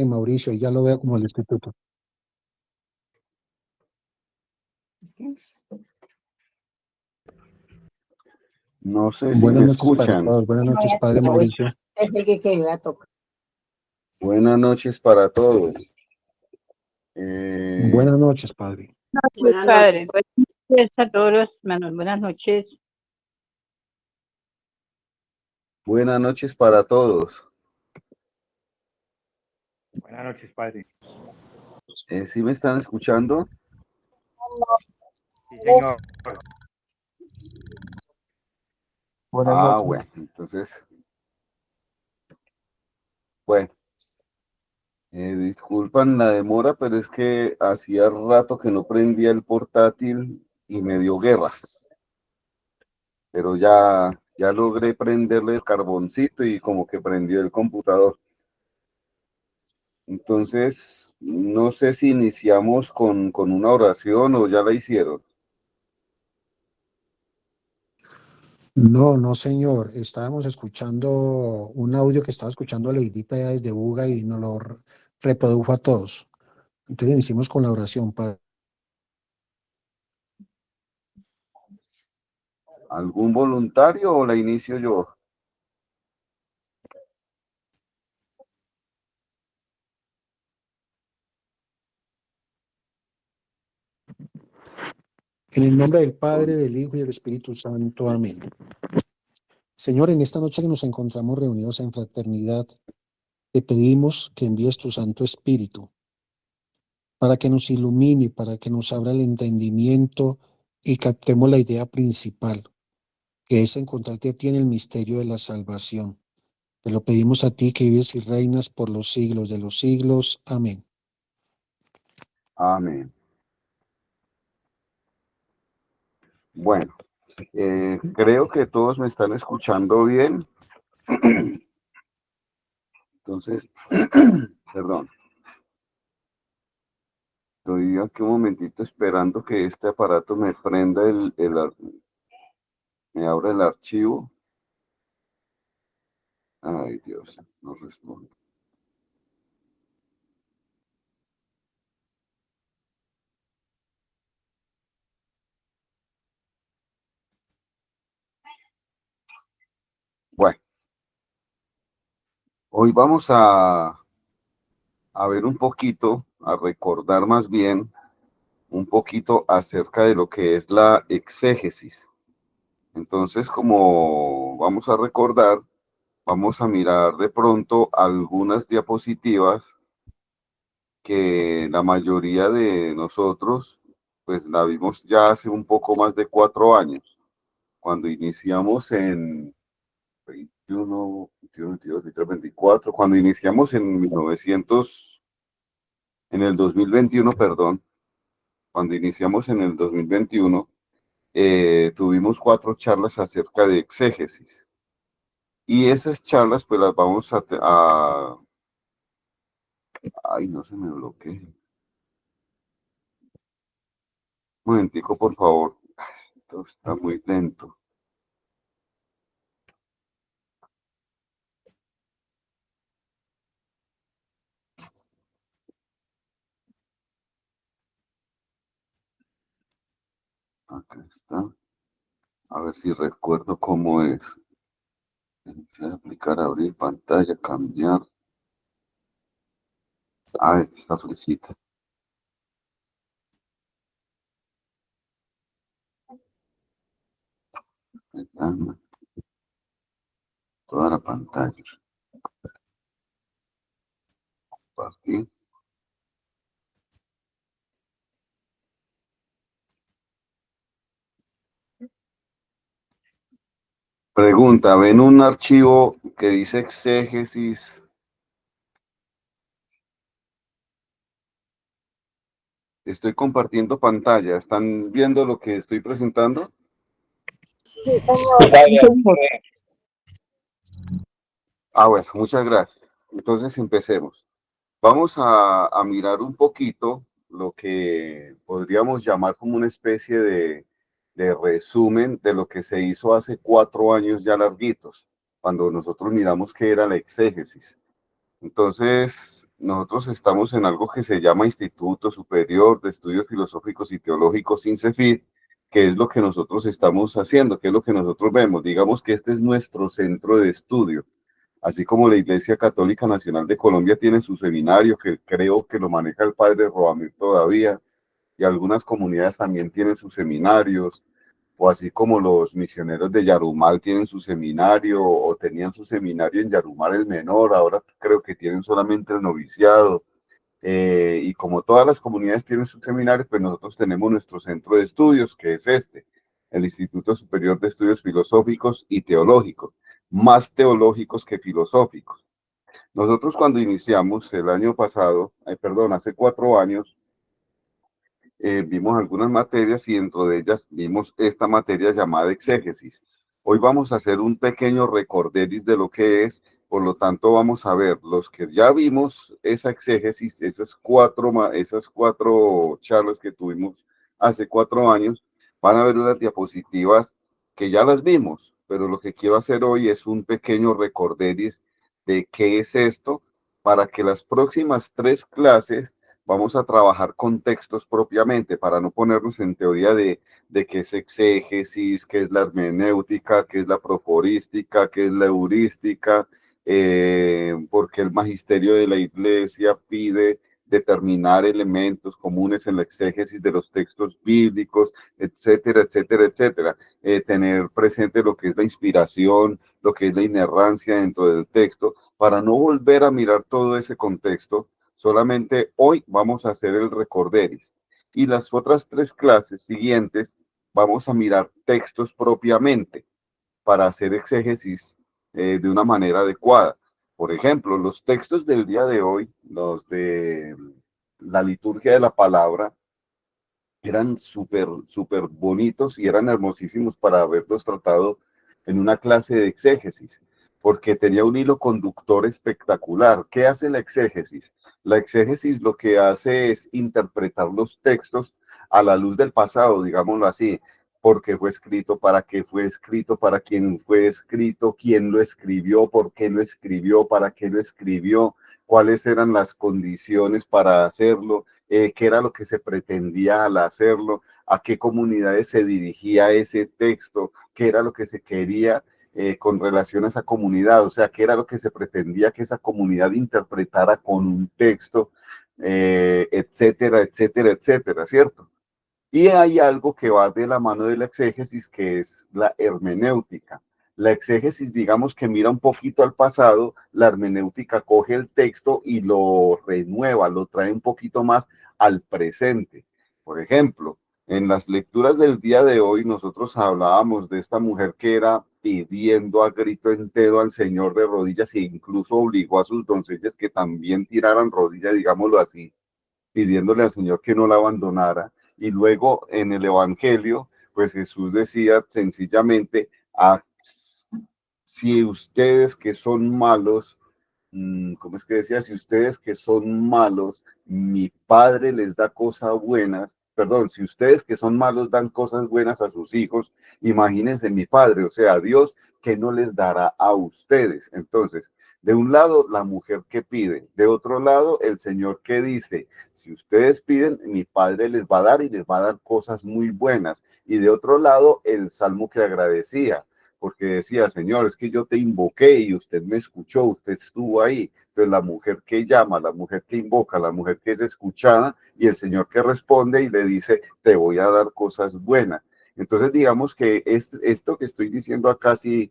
Mauricio, y ya lo veo como el instituto. No sé si Buenas me noches para escuchan. todos. Buenas noches, padre Mauricio. Buenas noches para todos. Buenas noches, padre. Buenas padre. Buenas noches a todos los hermanos. Buenas noches. Buenas noches para todos. Buenas noches, padre. ¿Sí me están escuchando? Sí, señor. Buenas noches. Bueno, entonces, bueno, disculpan la demora, pero es que hacía rato que no prendía el portátil y me dio guerra. Pero ya logré prenderle el carboncito y como que prendió el computador. Entonces, no sé si iniciamos con una oración o ya la hicieron. No, no, señor. Estábamos escuchando un audio que estaba escuchando a Leidita ya desde Buga y nos lo reprodujo a todos. Entonces iniciamos con la oración, padre. ¿Algún voluntario o la inicio yo? En el nombre del Padre, del Hijo y del Espíritu Santo. Amén. Señor, en esta noche que nos encontramos reunidos en fraternidad, te pedimos que envíes tu Santo Espíritu para que nos ilumine, para que nos abra el entendimiento y captemos la idea principal, que es encontrarte a ti en el misterio de la salvación. Te lo pedimos a ti que vives y reinas por los siglos de los siglos. Amén. Amén. Bueno, creo que todos me están escuchando bien. Entonces, perdón. Estoy aquí un momentito esperando que este aparato me prenda me abra el archivo. Ay, Dios, no responde. Bueno, hoy vamos a ver un poquito, a recordar más bien un poquito acerca de lo que es la exégesis. Entonces, como vamos a recordar, vamos a mirar de pronto algunas diapositivas que la mayoría de nosotros, pues la vimos ya hace un poco más de 4 años, cuando iniciamos en 21, 22, 23, 24, cuando iniciamos en 1900, en el 2021, perdón, cuando iniciamos en el 2021, tuvimos 4 charlas acerca de exégesis. Y esas charlas, pues las vamos ay, no se me bloquee. Un momentico, por favor. Esto está muy lento. Acá está. A ver si recuerdo cómo es. Iniciar, aplicar, abrir pantalla, cambiar. Ah, esta está solicita. Ventana. Toda la pantalla. Compartir. Pregunta, ¿ven un archivo que dice exégesis? Estoy compartiendo pantalla. ¿Están viendo lo que estoy presentando? Ah, bueno, muchas gracias. Entonces empecemos. Vamos a mirar un poquito lo que podríamos llamar como una especie de resumen de lo que se hizo hace 4 años ya larguitos, cuando nosotros miramos qué era la exégesis. Entonces, nosotros estamos en algo que se llama Instituto Superior de Estudios Filosóficos y Teológicos, INCEFIT, que es lo que nosotros estamos haciendo, que es lo que nosotros vemos. Digamos que este es nuestro centro de estudio. Así como la Iglesia Católica Nacional de Colombia tiene su seminario, que creo que lo maneja el padre Roamir todavía, y algunas comunidades también tienen sus seminarios, o así como los misioneros de Yarumal tienen su seminario, o tenían su seminario en Yarumal el Menor, ahora creo que tienen solamente el noviciado, y como todas las comunidades tienen su seminario, pues nosotros tenemos nuestro centro de estudios, que es este, el Instituto Superior de Estudios Filosóficos y Teológicos, más teológicos que filosóficos. Nosotros cuando iniciamos el año pasado, hace 4 años, vimos algunas materias y dentro de ellas vimos esta materia llamada exégesis. Hoy vamos a hacer un pequeño recorderis de lo que es, por lo tanto vamos a ver los que ya vimos esa exégesis, esas cuatro charlas que tuvimos hace 4 años, van a ver unas diapositivas que ya las vimos, pero lo que quiero hacer hoy es un pequeño recorderis de qué es esto, para que las próximas 3 clases vamos a trabajar con textos propiamente para no ponernos en teoría de qué es exégesis, qué es la hermenéutica, qué es la proforística, qué es la heurística, porque el magisterio de la Iglesia pide determinar elementos comunes en la exégesis de los textos bíblicos, etcétera, etcétera, etcétera. Tener presente lo que es la inspiración, lo que es la inerrancia dentro del texto, para no volver a mirar todo ese contexto. Solamente hoy vamos a hacer el recorderis y las otras 3 clases siguientes vamos a mirar textos propiamente para hacer exégesis de una manera adecuada. Por ejemplo, los textos del día de hoy, los de la liturgia de la palabra, eran súper bonitos y eran hermosísimos para haberlos tratado en una clase de exégesis, porque tenía un hilo conductor espectacular. ¿Qué hace la exégesis? La exégesis lo que hace es interpretar los textos a la luz del pasado, digámoslo así, porque fue escrito, para qué fue escrito, para quién fue escrito, quién lo escribió, por qué lo escribió, para qué lo escribió, cuáles eran las condiciones para hacerlo, qué era lo que se pretendía al hacerlo, a qué comunidades se dirigía ese texto, qué era lo que se quería con relación a esa comunidad, o sea, qué era lo que se pretendía que esa comunidad interpretara con un texto, etcétera, etcétera, etcétera, ¿cierto? Y hay algo que va de la mano de la exégesis, que es la hermenéutica. La exégesis, digamos que mira un poquito al pasado, la hermenéutica coge el texto y lo renueva, lo trae un poquito más al presente. Por ejemplo, en las lecturas del día de hoy, nosotros hablábamos de esta mujer que era pidiendo a grito entero al Señor de rodillas e incluso obligó a sus doncellas que también tiraran rodillas, digámoslo así, pidiéndole al Señor que no la abandonara. Y luego en el Evangelio, pues Jesús decía sencillamente, si ustedes que son malos, ¿cómo es que decía? Si ustedes que son malos, mi Padre les da cosas buenas, perdón, si ustedes que son malos dan cosas buenas a sus hijos, imagínense mi Padre, o sea, Dios que no les dará a ustedes. Entonces, de un lado, la mujer que pide, de otro lado, el Señor que dice, si ustedes piden, mi Padre les va a dar y les va a dar cosas muy buenas. Y de otro lado, el Salmo que agradecía, porque decía, Señor, es que yo te invoqué y usted me escuchó, usted estuvo ahí. Entonces la mujer que llama, la mujer que invoca, la mujer que es escuchada y el Señor que responde y le dice, te voy a dar cosas buenas. Entonces digamos que esto que estoy diciendo acá sí,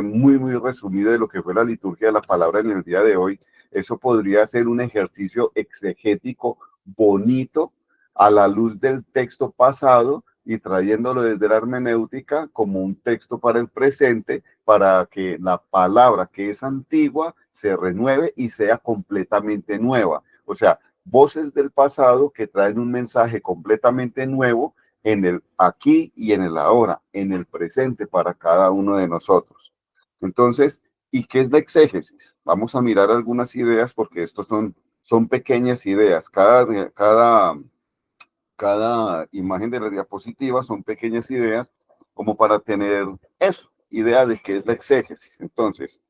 muy resumido de lo que fue la liturgia de la palabra en el día de hoy, eso podría ser un ejercicio exegético bonito a la luz del texto pasado y trayéndolo desde la hermenéutica como un texto para el presente, para que la palabra que es antigua se renueve y sea completamente nueva. O sea, voces del pasado que traen un mensaje completamente nuevo en el aquí y en el ahora, en el presente para cada uno de nosotros. Entonces, ¿y qué es la exégesis? Vamos a mirar algunas ideas porque estos son pequeñas ideas. Cada imagen de la diapositiva son pequeñas ideas como para tener eso, idea de qué es la exégesis. Entonces,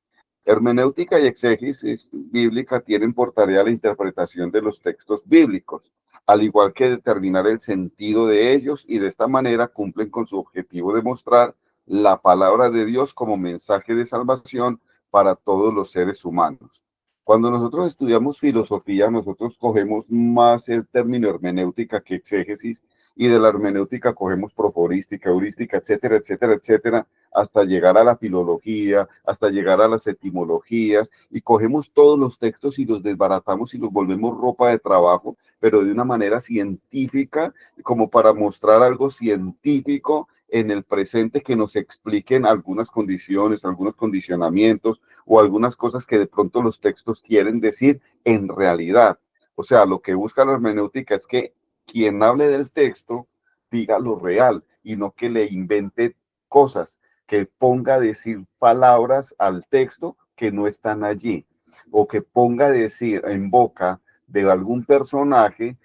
Hermenéutica y exégesis bíblica tienen por tarea la interpretación de los textos bíblicos, al igual que determinar el sentido de ellos, y de esta manera cumplen con su objetivo de mostrar la palabra de Dios como mensaje de salvación para todos los seres humanos. Cuando nosotros estudiamos filosofía, nosotros cogemos más el término hermenéutica que exégesis, y de la hermenéutica cogemos proforística, heurística, etcétera, etcétera, etcétera, hasta llegar a la filología, hasta llegar a las etimologías, y cogemos todos los textos y los desbaratamos y los volvemos ropa de trabajo, pero de una manera científica, como para mostrar algo científico en el presente, que nos expliquen algunas condiciones, algunos condicionamientos o algunas cosas que de pronto los textos quieren decir en realidad. O sea, lo que busca la hermenéutica es que quien hable del texto diga lo real y no que le invente cosas, que ponga a decir palabras al texto que no están allí, o que ponga a decir en boca de algún personaje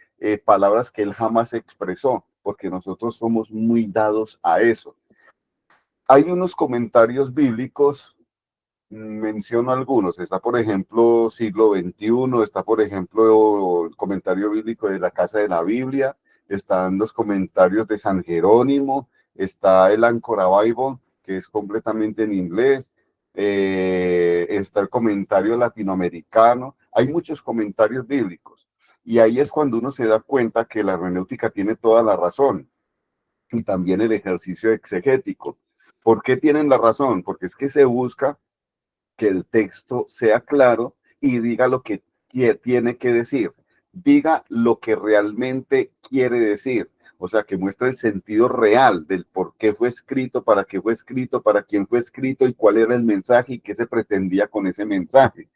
palabras que él jamás expresó, porque nosotros somos muy dados a eso. Hay unos comentarios bíblicos, menciono algunos. Está, por ejemplo, siglo XXI, está, por ejemplo, el comentario bíblico de la Casa de la Biblia, están los comentarios de San Jerónimo, está el Ancora Bible, que es completamente en inglés, está el comentario latinoamericano. Hay muchos comentarios bíblicos, y ahí es cuando uno se da cuenta que la hermenéutica tiene toda la razón, y también el ejercicio exegético. ¿Por qué tienen la razón? Porque es que se busca que el texto sea claro y diga lo que tiene que decir, diga lo que realmente quiere decir, o sea, que muestre el sentido real del por qué fue escrito, para qué fue escrito, para quién fue escrito y cuál era el mensaje y qué se pretendía con ese mensaje.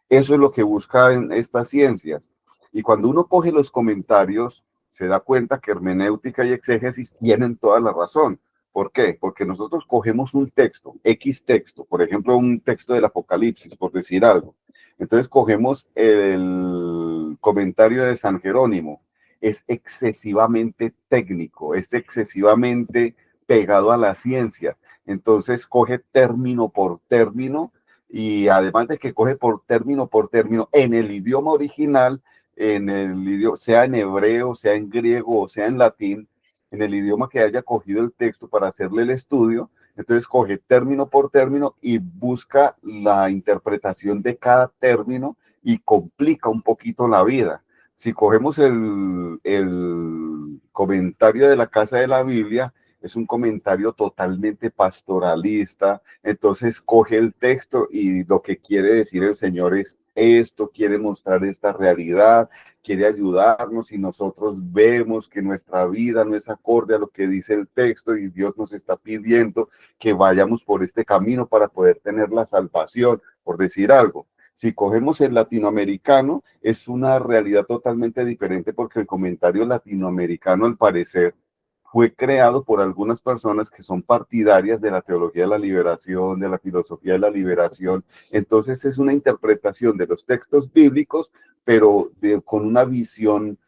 Eso es lo que buscan estas ciencias. Y cuando uno coge los comentarios, se da cuenta que hermenéutica y exégesis tienen toda la razón. ¿Por qué? Porque nosotros cogemos un texto, X texto, por ejemplo, un texto del Apocalipsis, por decir algo. Entonces cogemos el comentario de San Jerónimo. Es excesivamente técnico, es excesivamente pegado a la ciencia. Entonces coge término por término, y además de que coge por término en el idioma original, en el idioma, sea en hebreo, sea en griego o sea en latín, en el idioma que haya cogido el texto para hacerle el estudio. Entonces coge término por término y busca la interpretación de cada término y complica un poquito la vida. Si cogemos el comentario de la Casa de la Biblia, es un comentario totalmente pastoralista. Entonces coge el texto y lo que quiere decir el Señor es esto, quiere mostrar esta realidad, quiere ayudarnos, y nosotros vemos que nuestra vida no es acorde a lo que dice el texto, y Dios nos está pidiendo que vayamos por este camino para poder tener la salvación, por decir algo. Si cogemos el latinoamericano, es una realidad totalmente diferente, porque el comentario latinoamericano, al parecer, fue creado por algunas personas que son partidarias de la teología de la liberación, de la filosofía de la liberación. Entonces es una interpretación de los textos bíblicos, pero con una visión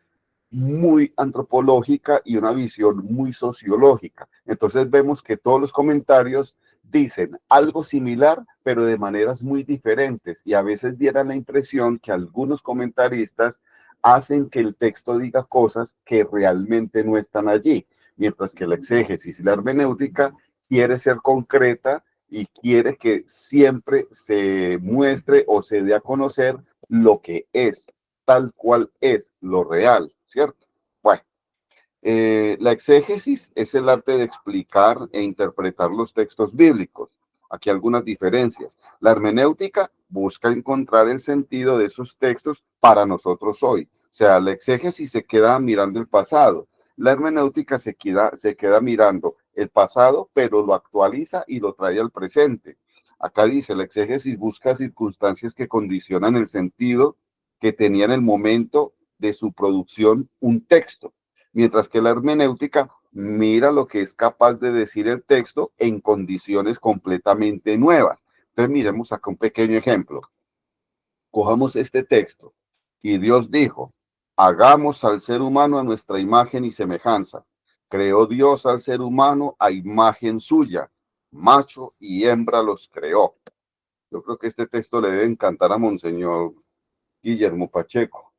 muy antropológica y una visión muy sociológica. Entonces vemos que todos los comentarios dicen algo similar, pero de maneras muy diferentes, y a veces diera la impresión que algunos comentaristas hacen que el texto diga cosas que realmente no están allí, mientras que la exégesis y la hermenéutica quiere ser concreta y quiere que siempre se muestre o se dé a conocer lo que es, tal cual es, lo real, ¿cierto? Bueno, la exégesis es el arte de explicar e interpretar los textos bíblicos. Aquí algunas diferencias. La hermenéutica busca encontrar el sentido de esos textos para nosotros hoy. O sea, la exégesis se queda mirando el pasado. La hermenéutica se queda mirando el pasado, pero lo actualiza y lo trae al presente. Acá dice, la exégesis busca circunstancias que condicionan el sentido que tenía en el momento de su producción un texto, mientras que la hermenéutica mira lo que es capaz de decir el texto en condiciones completamente nuevas. Entonces miremos acá un pequeño ejemplo. Cojamos este texto. Y Dios dijo, hagamos al ser humano a nuestra imagen y semejanza. Creó Dios al ser humano a imagen suya, macho y hembra los creó. Yo creo que este texto le debe encantar a Monseñor Guillermo Pacheco.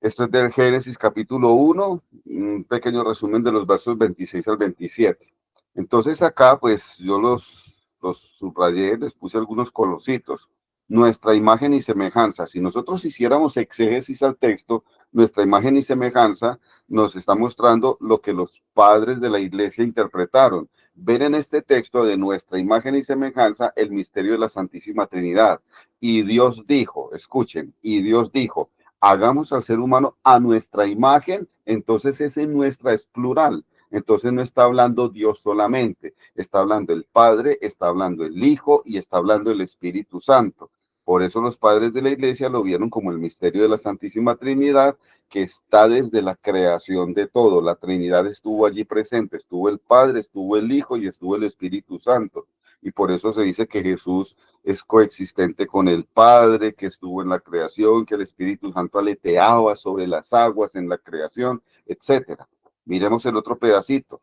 Esto es del Génesis capítulo 1, un pequeño resumen de los versos 26 al 27. Entonces acá pues yo los subrayé, les puse algunos colorcitos. Nuestra imagen y semejanza. Si nosotros hiciéramos exégesis al texto, nuestra imagen y semejanza nos está mostrando lo que los padres de la iglesia interpretaron. Ven en este texto de nuestra imagen y semejanza el misterio de la Santísima Trinidad. Y Dios dijo, escuchen, y Dios dijo, hagamos al ser humano a nuestra imagen, entonces ese nuestra es plural. Entonces no está hablando Dios solamente, está hablando el Padre, está hablando el Hijo y está hablando el Espíritu Santo. Por eso los padres de la iglesia lo vieron como el misterio de la Santísima Trinidad, que está desde la creación de todo. La Trinidad estuvo allí presente, estuvo el Padre, estuvo el Hijo y estuvo el Espíritu Santo. Y por eso se dice que Jesús es coexistente con el Padre, que estuvo en la creación, que el Espíritu Santo aleteaba sobre las aguas en la creación, etcétera. Miremos el otro pedacito.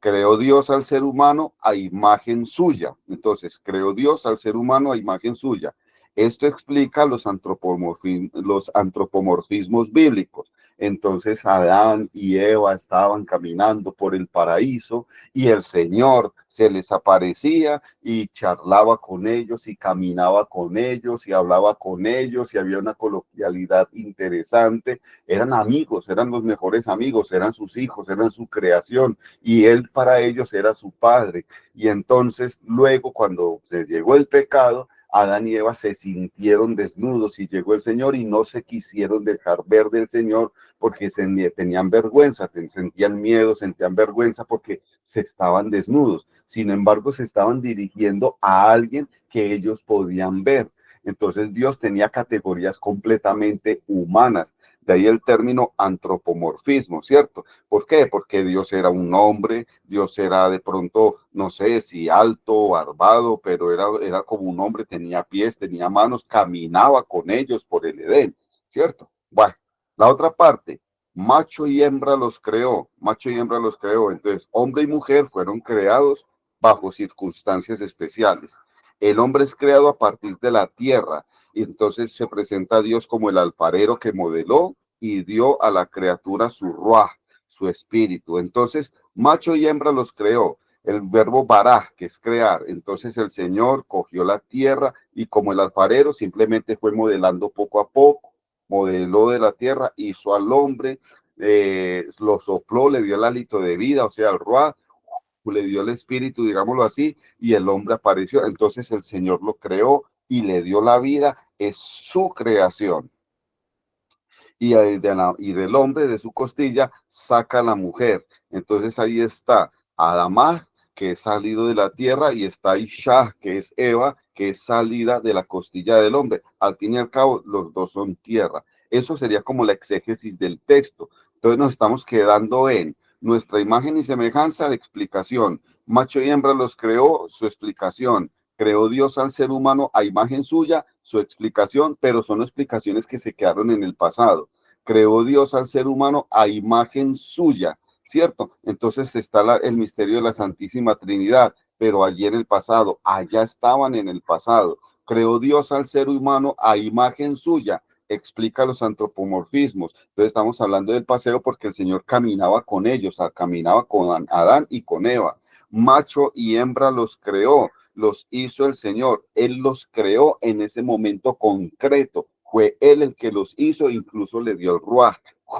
Creó Dios al ser humano a imagen suya. Entonces, creó Dios al ser humano a imagen suya. Esto explica los antropomorfismos bíblicos. Entonces, Adán y Eva estaban caminando por el paraíso y el Señor se les aparecía y charlaba con ellos y caminaba con ellos y hablaba con ellos y había una coloquialidad interesante. Eran amigos, eran los mejores amigos, eran sus hijos, eran su creación y él para ellos era su padre. Y entonces luego cuando se llegó el pecado, Adán y Eva se sintieron desnudos y llegó el Señor y no se quisieron dejar ver del Señor porque tenían vergüenza, sentían miedo, sentían vergüenza porque se estaban desnudos. Sin embargo, se estaban dirigiendo a alguien que ellos podían ver. Entonces Dios tenía categorías completamente humanas. De ahí el término antropomorfismo, ¿cierto? ¿Por qué? Porque Dios era un hombre, Dios era de pronto, no sé si alto o barbado, pero era como un hombre, tenía pies, tenía manos, caminaba con ellos por el Edén, ¿cierto? Bueno, la otra parte, macho y hembra los creó, macho y hembra los creó. Entonces, hombre y mujer fueron creados bajo circunstancias especiales. El hombre es creado a partir de la tierra, y entonces se presenta a Dios como el alfarero que modeló y dio a la criatura su ruaj, su espíritu. Entonces, macho y hembra los creó. El verbo baraj, que es crear. Entonces el Señor cogió la tierra y como el alfarero simplemente fue modelando poco a poco, modeló de la tierra, hizo al hombre, lo sopló, le dio el hálito de vida, o sea, el ruaj, le dio el espíritu, digámoslo así, y el hombre apareció. Entonces el Señor lo creó y le dio la vida, es su creación. Y del hombre, de su costilla, saca la mujer. Entonces ahí está Adamá, que es salido de la tierra, y está Isha, que es Eva, que es salida de la costilla del hombre. Al fin y al cabo, los dos son tierra. Eso sería como la exégesis del texto. Entonces nos estamos quedando en nuestra imagen y semejanza, la explicación. Macho y hembra los creó, su explicación. Creó Dios al ser humano a imagen suya, su explicación, pero son explicaciones que se quedaron en el pasado. Creó Dios al ser humano a imagen suya, ¿cierto? Entonces está el misterio de la Santísima Trinidad, pero allí en el pasado, allá estaban en el pasado. Creó Dios al ser humano a imagen suya, explica los antropomorfismos. Entonces estamos hablando del paseo porque el Señor caminaba con ellos, caminaba con Adán y con Eva. Macho y hembra los creó, los hizo el Señor. Él los creó en ese momento concreto. Fue Él el que los hizo, incluso le dio el ruaj,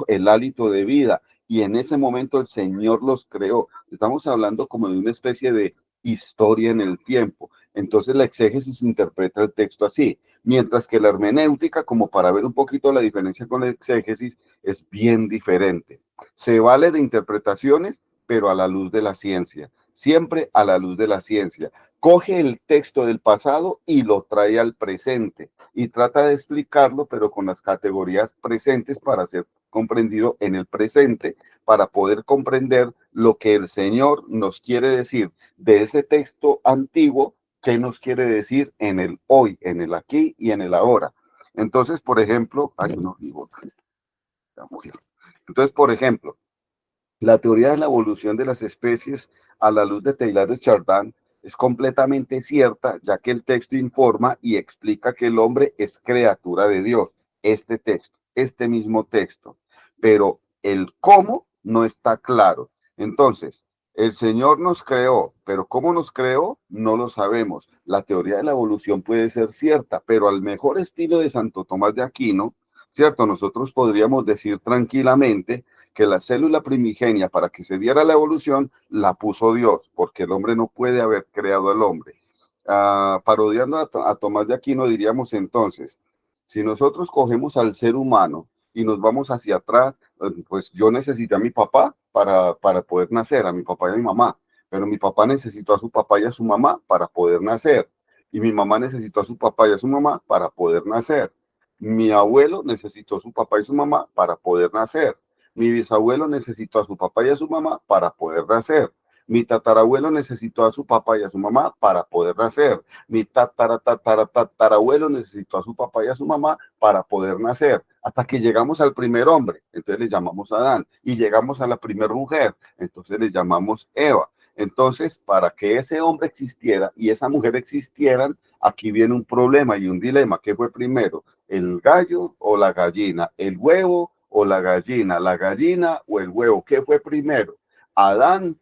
el hálito de vida. Y en ese momento el Señor los creó. Estamos hablando como de una especie de historia en el tiempo. Entonces la exégesis interpreta el texto así, mientras que la hermenéutica, como para ver un poquito la diferencia con la exégesis, es bien diferente. Se vale de interpretaciones, pero a la luz de la ciencia, siempre a la luz de la ciencia. Coge el texto del pasado y lo trae al presente y trata de explicarlo, pero con las categorías presentes para ser comprendido en el presente, para poder comprender lo que el Señor nos quiere decir de ese texto antiguo, qué nos quiere decir en el hoy, en el aquí y en el ahora. Entonces, por ejemplo, hay uno vivo. Entonces, por ejemplo, la teoría de la evolución de las especies a la luz de Teilhard de Chardin es completamente cierta, ya que el texto informa y explica que el hombre es criatura de Dios. Este texto, este mismo texto, pero el cómo no está claro. Entonces, el Señor nos creó, pero cómo nos creó no lo sabemos. La teoría de la evolución puede ser cierta, pero al mejor estilo de Santo Tomás de Aquino, ¿cierto? Nosotros podríamos decir tranquilamente que la célula primigenia para que se diera la evolución la puso Dios, porque el hombre no puede haber creado al hombre. Parodiando a Tomás de Aquino diríamos entonces, si nosotros cogemos al ser humano y nos vamos hacia atrás, pues yo necesité a mi papá para poder nacer, a mi papá y a mi mamá, pero mi papá necesitó a su papá y a su mamá para poder nacer, y mi mamá necesitó a su papá y a su mamá para poder nacer. Mi abuelo necesitó a su papá y su mamá para poder nacer. Mi bisabuelo necesitó a su papá y a su mamá para poder nacer. Mi tatarabuelo necesitó a su papá y a su mamá para poder nacer. Mi tatarabuelo necesitó a su papá y a su mamá para poder nacer. Hasta que llegamos al primer hombre, entonces le llamamos Adán. Y llegamos a la primera mujer, entonces le llamamos Eva. Entonces, para que ese hombre existiera y esa mujer existieran, aquí viene un problema y un dilema. ¿Qué fue primero? ¿El gallo o la gallina? ¿El huevo o la gallina o el huevo? ¿Qué fue primero? ¿Adán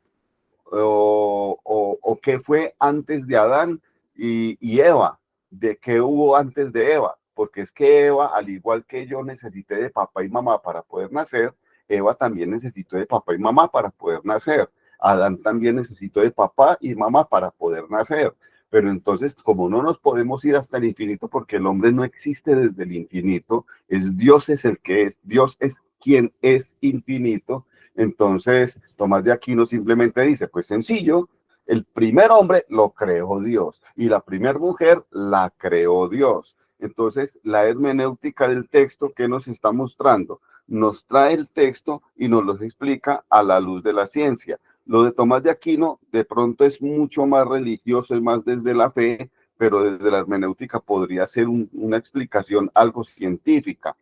o qué fue antes de Adán y Eva? ¿De qué hubo antes de Eva? Porque es que Eva, al igual que yo necesité de papá y mamá para poder nacer, Eva también necesitó de papá y mamá para poder nacer. Adán también necesitó de papá y mamá para poder nacer. Pero entonces, como no nos podemos ir hasta el infinito, porque el hombre no existe desde el infinito, Dios el que es, Dios es quien es infinito. Entonces, Tomás de Aquino simplemente dice, pues sencillo, el primer hombre lo creó Dios y la primera mujer la creó Dios. Entonces, la hermenéutica del texto, ¿qué nos está mostrando? Nos trae el texto y nos lo explica a la luz de la ciencia. Lo de Tomás de Aquino de pronto es mucho más religioso, es más desde la fe, pero desde la hermenéutica podría ser una explicación algo científica,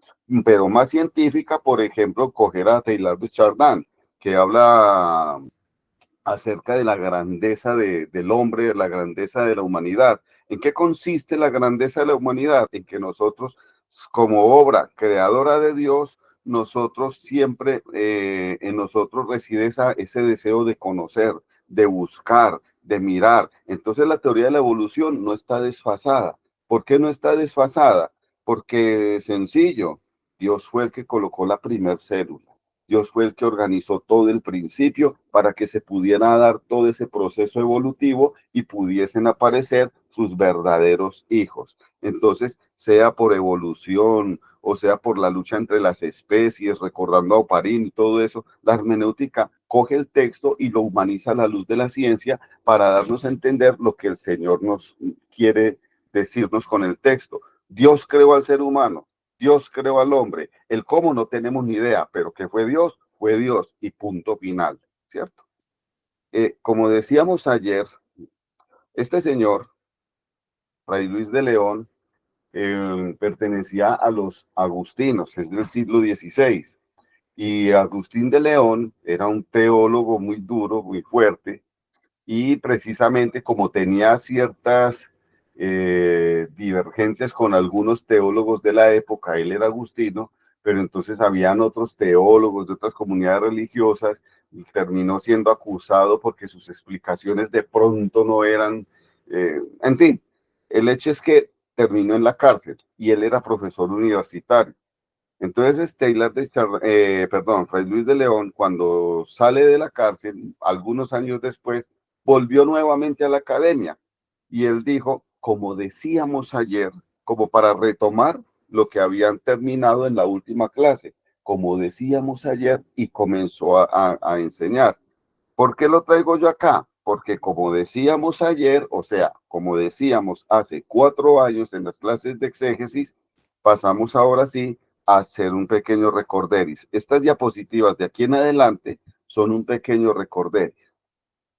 pero más científica, por ejemplo, coger a Teilhard de Chardin, que habla acerca de la grandeza del hombre, de la grandeza de la humanidad. ¿En qué consiste la grandeza de la humanidad? En que nosotros, como obra creadora de Dios, nosotros siempre, en nosotros reside ese deseo de conocer, de buscar, de mirar. Entonces la teoría de la evolución no está desfasada. ¿Por qué no está desfasada? Porque sencillo, Dios fue el que colocó la primer célula. Dios fue el que organizó todo el principio para que se pudiera dar todo ese proceso evolutivo y pudiesen aparecer sus verdaderos hijos. Entonces, sea por evolución o sea por la lucha entre las especies, recordando a Oparín y todo eso, la hermenéutica coge el texto y lo humaniza a la luz de la ciencia para darnos a entender lo que el Señor nos quiere decirnos con el texto. Dios creó al ser humano. Dios creó al hombre. El cómo no tenemos ni idea, pero que fue Dios y punto final, ¿cierto? Como decíamos ayer, este señor, Fray Luis de León, pertenecía a los agustinos, es del siglo XVI, y Agustín de León era un teólogo muy duro, muy fuerte, y precisamente como tenía ciertas divergencias con algunos teólogos de la época, él era agustino, pero entonces habían otros teólogos de otras comunidades religiosas, y terminó siendo acusado porque sus explicaciones de pronto no eran, en fin, el hecho es que terminó en la cárcel y él era profesor universitario. Entonces, Fray Luis de León, cuando sale de la cárcel, algunos años después, volvió nuevamente a la academia y él dijo, como decíamos ayer, como para retomar lo que habían terminado en la última clase, como decíamos ayer, y comenzó a enseñar. ¿Por qué lo traigo yo acá? Porque como decíamos ayer, o sea, como decíamos hace 4 años en las clases de exégesis, pasamos ahora sí a hacer un pequeño recorderis. Estas diapositivas de aquí en adelante son un pequeño recorderis.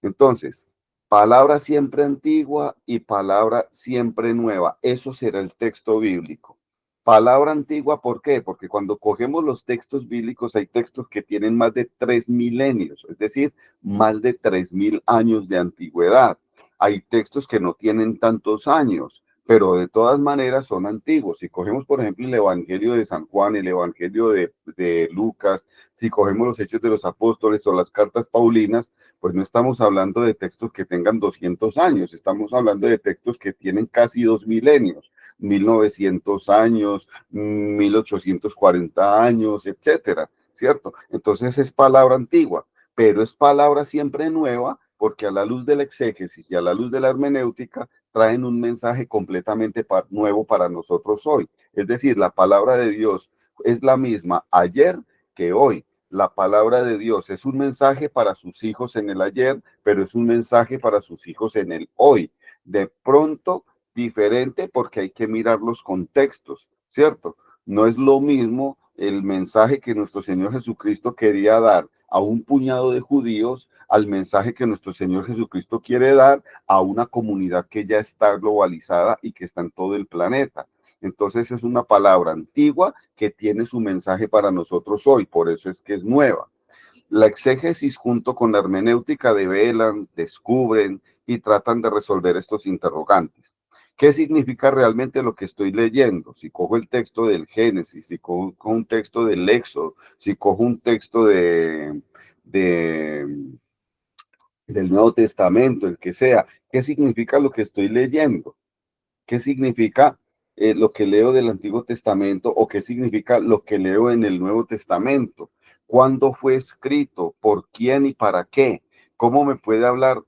Entonces, palabra siempre antigua y palabra siempre nueva. Eso será el texto bíblico. Palabra antigua, ¿por qué? Porque cuando cogemos los textos bíblicos, hay textos que tienen más de 3 milenios, es decir, más de 3.000 años de antigüedad. hay textos que no tienen tantos años, pero de todas maneras son antiguos. Si cogemos, por ejemplo, el Evangelio de San Juan, el Evangelio de Lucas, si cogemos los Hechos de los Apóstoles o las cartas paulinas, pues no estamos hablando de textos que tengan 200 años, estamos hablando de textos que tienen casi 2 milenios, 1900 años, 1840 años, etcétera, ¿cierto? Entonces es palabra antigua, pero es palabra siempre nueva, porque a la luz de la exégesis y a la luz de la hermenéutica traen un mensaje completamente nuevo para nosotros hoy. Es decir, la palabra de Dios es la misma ayer que hoy. La palabra de Dios es un mensaje para sus hijos en el ayer, pero es un mensaje para sus hijos en el hoy. De pronto, diferente porque hay que mirar los contextos, ¿cierto? No es lo mismo el mensaje que nuestro Señor Jesucristo quería dar a un puñado de judíos al mensaje que nuestro Señor Jesucristo quiere dar a una comunidad que ya está globalizada y que está en todo el planeta. Entonces es una palabra antigua que tiene su mensaje para nosotros hoy, por eso es que es nueva. La exégesis junto con la hermenéutica develan, descubren y tratan de resolver estos interrogantes. ¿Qué significa realmente lo que estoy leyendo? Si cojo el texto del Génesis, si cojo un texto del Éxodo, si cojo un texto del Nuevo Testamento, el que sea, ¿qué significa lo que estoy leyendo? ¿Qué significa lo que leo del Antiguo Testamento o qué significa lo que leo en el Nuevo Testamento? ¿Cuándo fue escrito? ¿Por quién y para qué? ¿Cómo me puede hablar?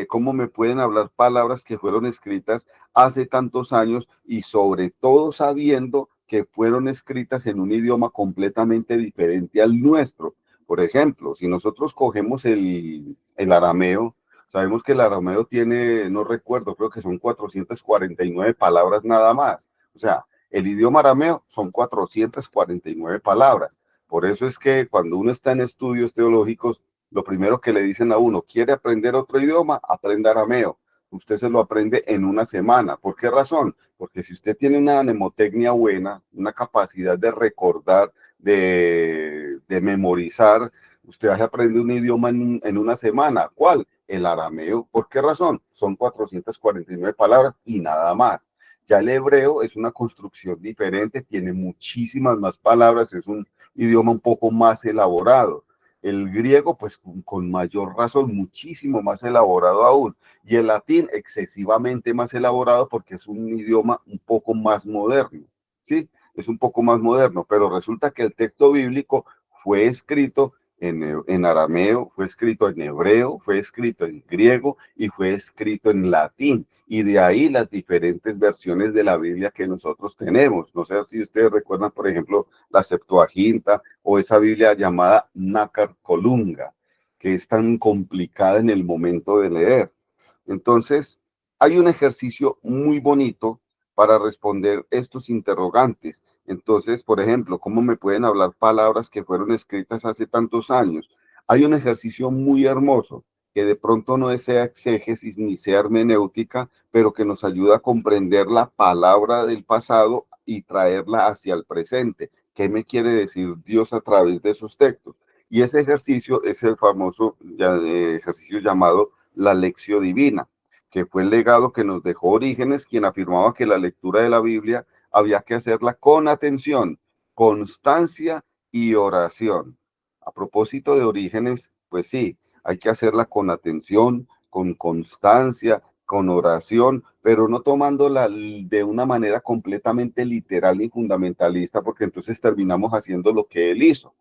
¿Cómo me pueden hablar palabras que fueron escritas hace tantos años y sobre todo sabiendo que fueron escritas en un idioma completamente diferente al nuestro? Por ejemplo, si nosotros cogemos el arameo, sabemos que el arameo tiene, no recuerdo, creo que son 449 palabras nada más. O sea, el idioma arameo son 449 palabras. Por eso es que cuando uno está en estudios teológicos, lo primero que le dicen a uno, ¿quiere aprender otro idioma? Aprenda arameo. Usted se lo aprende en una semana. ¿Por qué razón? Porque si usted tiene una mnemotecnia buena, una capacidad de recordar, de memorizar, usted aprende un idioma en una semana. ¿Cuál? El arameo. ¿Por qué razón? Son 449 palabras y nada más. Ya el hebreo es una construcción diferente, tiene muchísimas más palabras, es un idioma un poco más elaborado. El griego, pues con mayor razón, muchísimo más elaborado aún. Y el latín, excesivamente más elaborado porque es un idioma un poco más moderno. ¿Sí? Es un poco más moderno, pero resulta que el texto bíblico fue escrito en arameo, fue escrito en hebreo, fue escrito en griego y fue escrito en latín. Y de ahí las diferentes versiones de la Biblia que nosotros tenemos. No sé si ustedes recuerdan, por ejemplo, la Septuaginta o esa Biblia llamada Nácar Colunga, que es tan complicada en el momento de leer. Entonces, hay un ejercicio muy bonito para responder estos interrogantes. Entonces, por ejemplo, ¿cómo me pueden hablar palabras que fueron escritas hace tantos años? Hay un ejercicio muy hermoso que de pronto no sea exégesis ni sea hermenéutica, pero que nos ayuda a comprender la palabra del pasado y traerla hacia el presente. ¿Qué me quiere decir Dios a través de esos textos? Y ese ejercicio es el famoso ejercicio llamado la lección divina, que fue el legado que nos dejó Orígenes, quien afirmaba que la lectura de la Biblia había que hacerla con atención, constancia y oración. A propósito de Orígenes, pues sí, hay que hacerla con atención, con constancia, con oración, pero no tomándola de una manera completamente literal y fundamentalista, porque entonces terminamos haciendo lo que él hizo.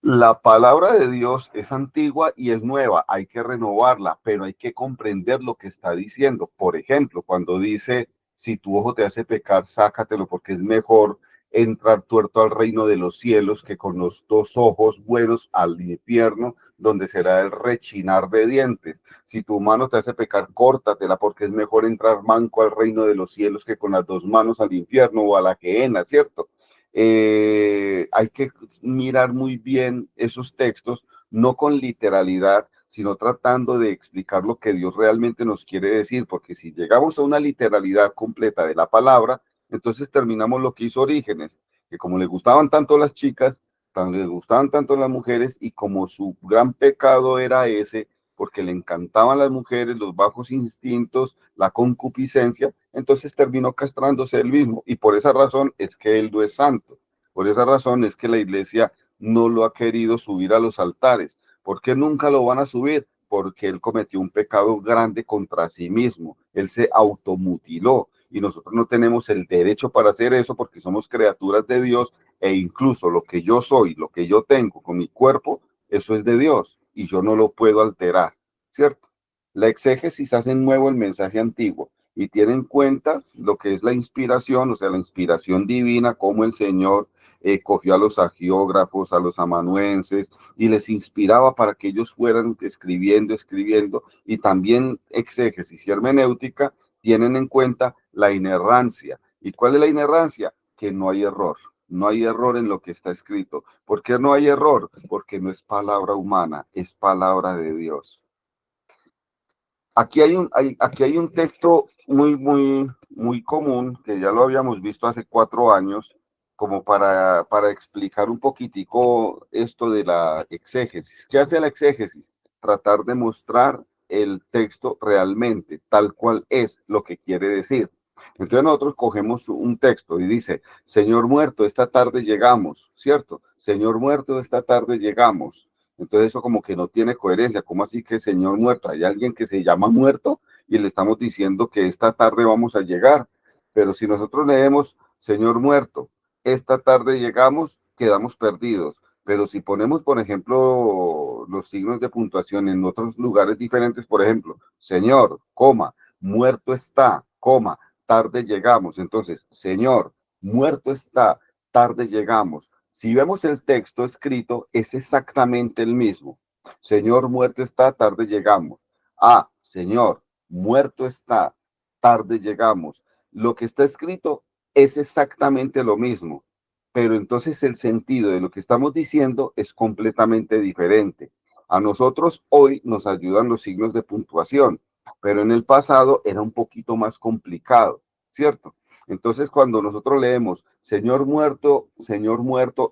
La palabra de Dios es antigua y es nueva, hay que renovarla, pero hay que comprender lo que está diciendo. Por ejemplo, cuando dice, si tu ojo te hace pecar, sácatelo, porque es mejor entrar tuerto al reino de los cielos que con los dos ojos buenos al infierno, donde será el rechinar de dientes. Si tu mano te hace pecar, córtatela, porque es mejor entrar manco al reino de los cielos que con las dos manos al infierno o a la gehenna, ¿cierto? Hay que mirar muy bien esos textos, no con literalidad, sino tratando de explicar lo que Dios realmente nos quiere decir, porque si llegamos a una literalidad completa de la palabra, entonces terminamos lo que hizo Orígenes, que como le gustaban tanto las chicas, les gustaban tanto las mujeres, y como su gran pecado era ese, porque le encantaban las mujeres, los bajos instintos, la concupiscencia, entonces terminó castrándose él mismo, y por esa razón es que él no es santo, por esa razón es que la iglesia no lo ha querido subir a los altares. ¿Por qué nunca lo van a subir? Porque él cometió un pecado grande contra sí mismo, él se automutiló, y nosotros no tenemos el derecho para hacer eso porque somos criaturas de Dios, e incluso lo que yo soy, lo que yo tengo con mi cuerpo, eso es de Dios y yo no lo puedo alterar, ¿cierto? La exégesis hace nuevo el mensaje antiguo y tiene en cuenta lo que es la inspiración, o sea, la inspiración divina, como el Señor cogió a los agiógrafos, a los amanuenses y les inspiraba para que ellos fueran escribiendo, y también exégesis y hermenéutica tienen en cuenta la inerrancia. ¿Y cuál es la inerrancia? Que no hay error. No hay error en lo que está escrito. ¿Por qué no hay error? Porque no es palabra humana, es palabra de Dios. Aquí hay un texto muy común, que ya lo habíamos visto hace 4 años, como para explicar un poquitico esto de la exégesis. ¿Qué hace la exégesis? Tratar de mostrar el texto realmente, tal cual es lo que quiere decir. Entonces nosotros cogemos un texto y dice, Señor muerto, esta tarde llegamos, ¿cierto? Señor muerto, esta tarde llegamos. Entonces eso como que no tiene coherencia. ¿Cómo así que Señor muerto? Hay alguien que se llama muerto y le estamos diciendo que esta tarde vamos a llegar. Pero si nosotros leemos Señor muerto, esta tarde llegamos, quedamos perdidos. Pero si ponemos, por ejemplo, los signos de puntuación en otros lugares diferentes, por ejemplo, Señor, coma, muerto está, coma, tarde llegamos. Entonces, Señor, muerto está, tarde llegamos. Si vemos el texto escrito, es exactamente el mismo. Señor, muerto está, tarde llegamos. Ah, Señor, muerto está, tarde llegamos. Lo que está escrito es exactamente lo mismo, pero entonces el sentido de lo que estamos diciendo es completamente diferente. A nosotros hoy nos ayudan los signos de puntuación, pero en el pasado era un poquito más complicado, ¿cierto? Entonces, cuando nosotros leemos, Señor muerto,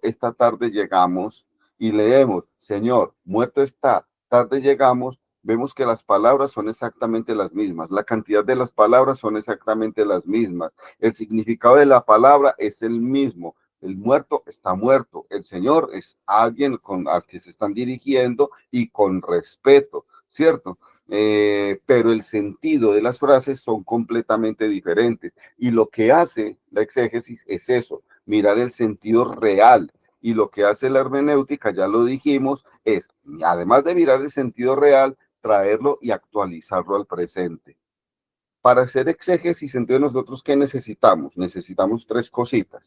esta tarde llegamos, y leemos, Señor, muerto está, tarde llegamos, vemos que las palabras son exactamente las mismas, la cantidad de las palabras son exactamente las mismas, el significado de la palabra es el mismo. El muerto está muerto, el Señor es alguien al que se están dirigiendo y con respeto, ¿cierto? Pero el sentido de las frases son completamente diferentes. Y lo que hace la exégesis es eso, mirar el sentido real. Y lo que hace la hermenéutica, ya lo dijimos, es, además de mirar el sentido real, traerlo y actualizarlo al presente. Para hacer exégesis, entonces nosotros, ¿qué necesitamos? Necesitamos 3 cositas.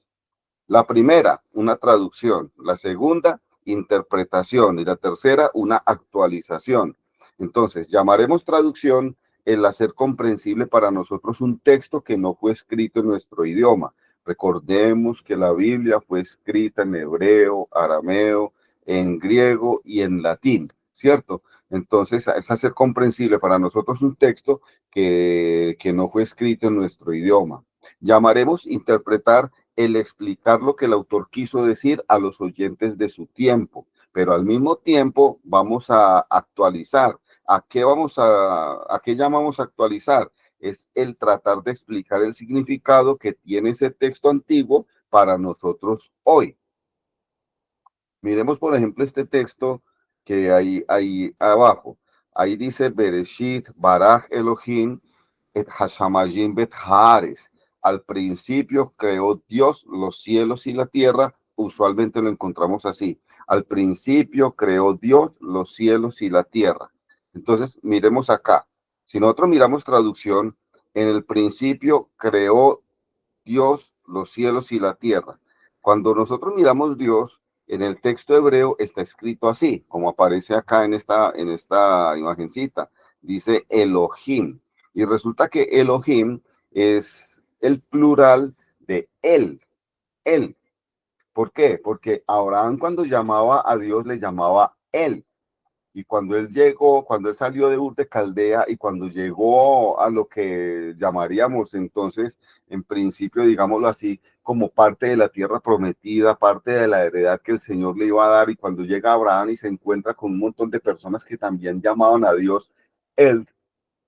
La primera, una traducción. La segunda, interpretación. Y la tercera, una actualización. Entonces, llamaremos traducción el hacer comprensible para nosotros un texto que no fue escrito en nuestro idioma. Recordemos que la Biblia fue escrita en hebreo, arameo, en griego y en latín, ¿cierto? Entonces, es hacer comprensible para nosotros un texto que no fue escrito en nuestro idioma. Llamaremos interpretar el explicar lo que el autor quiso decir a los oyentes de su tiempo, pero al mismo tiempo vamos a actualizar. ¿A qué llamamos actualizar? Es el tratar de explicar el significado que tiene ese texto antiguo para nosotros hoy. Miremos, por ejemplo, este texto que hay ahí abajo. Ahí dice, Bereshit, Baraj Elohim, et Hashamayim bet Haares. Al principio creó Dios los cielos y la tierra. Usualmente lo encontramos así. Al principio creó Dios los cielos y la tierra. Entonces, miremos acá. Si nosotros miramos traducción, en el principio creó Dios los cielos y la tierra. Cuando nosotros miramos Dios, en el texto hebreo está escrito así, como aparece acá en esta imagencita. Dice Elohim. Y resulta que Elohim es el plural de él. ¿Por qué? Porque Abraham cuando llamaba a Dios le llamaba él. Y cuando él llegó, cuando él salió de Ur de Caldea y cuando llegó a lo que llamaríamos entonces, en principio, digámoslo así, como parte de la tierra prometida, parte de la heredad que el Señor le iba a dar, y cuando llega Abraham y se encuentra con un montón de personas que también llamaban a Dios, él,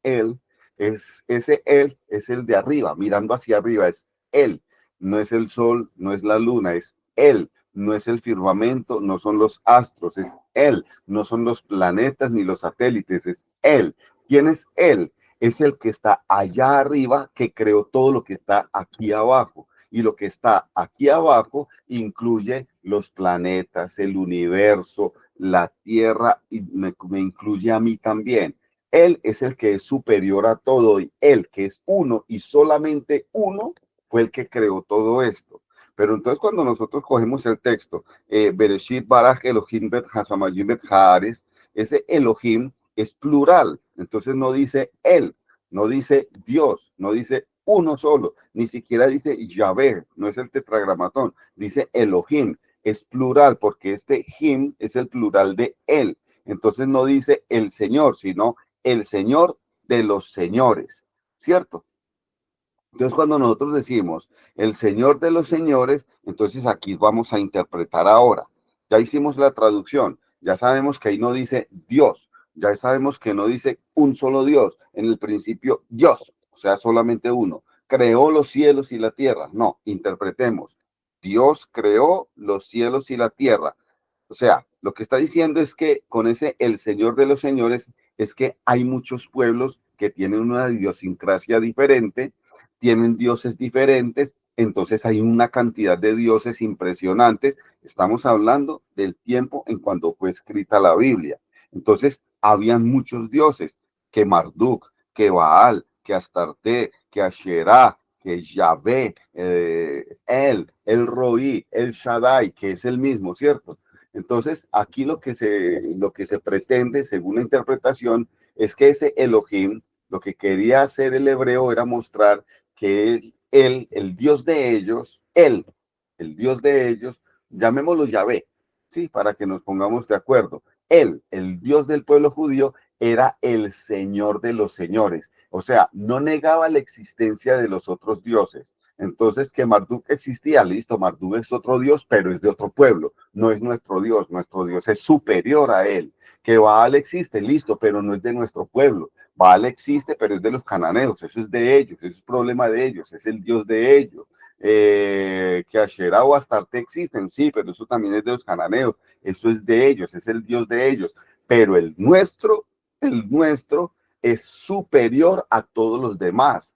él, él es el de arriba, mirando hacia arriba, es él, no es el sol, no es la luna, es él, no es el firmamento, no son los astros, es él, no son los planetas ni los satélites, es él. ¿Quién es él? Es el que está allá arriba, que creó todo lo que está aquí abajo. Y lo que está aquí abajo incluye los planetas, el universo, la tierra, y me incluye a mí también. Él es el que es superior a todo, y él, que es uno y solamente uno, fue el que creó todo esto. Pero entonces cuando nosotros cogemos el texto, Bereshit Baraj Elohim Bet Hasamayim Bet Haares, ese Elohim es plural, entonces no dice él, no dice Dios, no dice uno solo, ni siquiera dice Yahvé, no es el tetragramatón, dice Elohim, es plural porque este him es el plural de él, entonces no dice el Señor, sino el Señor de los señores, ¿cierto? Entonces, cuando nosotros decimos el Señor de los señores, entonces aquí vamos a interpretar ahora. Ya hicimos la traducción, ya sabemos que ahí no dice Dios, ya sabemos que no dice un solo Dios, en el principio Dios, o sea, solamente uno. Creó los cielos y la tierra. No, interpretemos. Dios creó los cielos y la tierra. O sea, lo que está diciendo es que con ese el Señor de los señores es que hay muchos pueblos que tienen una idiosincrasia diferente, tienen dioses diferentes, entonces hay una cantidad de dioses impresionantes. Estamos hablando del tiempo en cuando fue escrita la Biblia. Entonces, habían muchos dioses, que Marduk, que Baal, que Astarte, que Asherá, que Yahvé, el Roí, el Shaddai, que es el mismo, ¿cierto? Entonces, aquí lo que se pretende, según la interpretación, es que ese Elohim, lo que quería hacer el hebreo era mostrar que él, el Dios de ellos, él, el Dios de ellos, llamémoslo Yahvé, sí, para que nos pongamos de acuerdo. Él, el Dios del pueblo judío, era el Señor de los señores. O sea, no negaba la existencia de los otros dioses. Entonces, que Marduk existía, listo, Marduk es otro Dios, pero es de otro pueblo, no es nuestro Dios es superior a él. Que Baal existe, listo, pero no es de nuestro pueblo. Baal existe, pero es de los cananeos, eso es de ellos, eso es problema de ellos, es el Dios de ellos. Que Asherá o Astarte existen, sí, pero eso también es de los cananeos, eso es de ellos, es el Dios de ellos. Pero el nuestro es superior a todos los demás.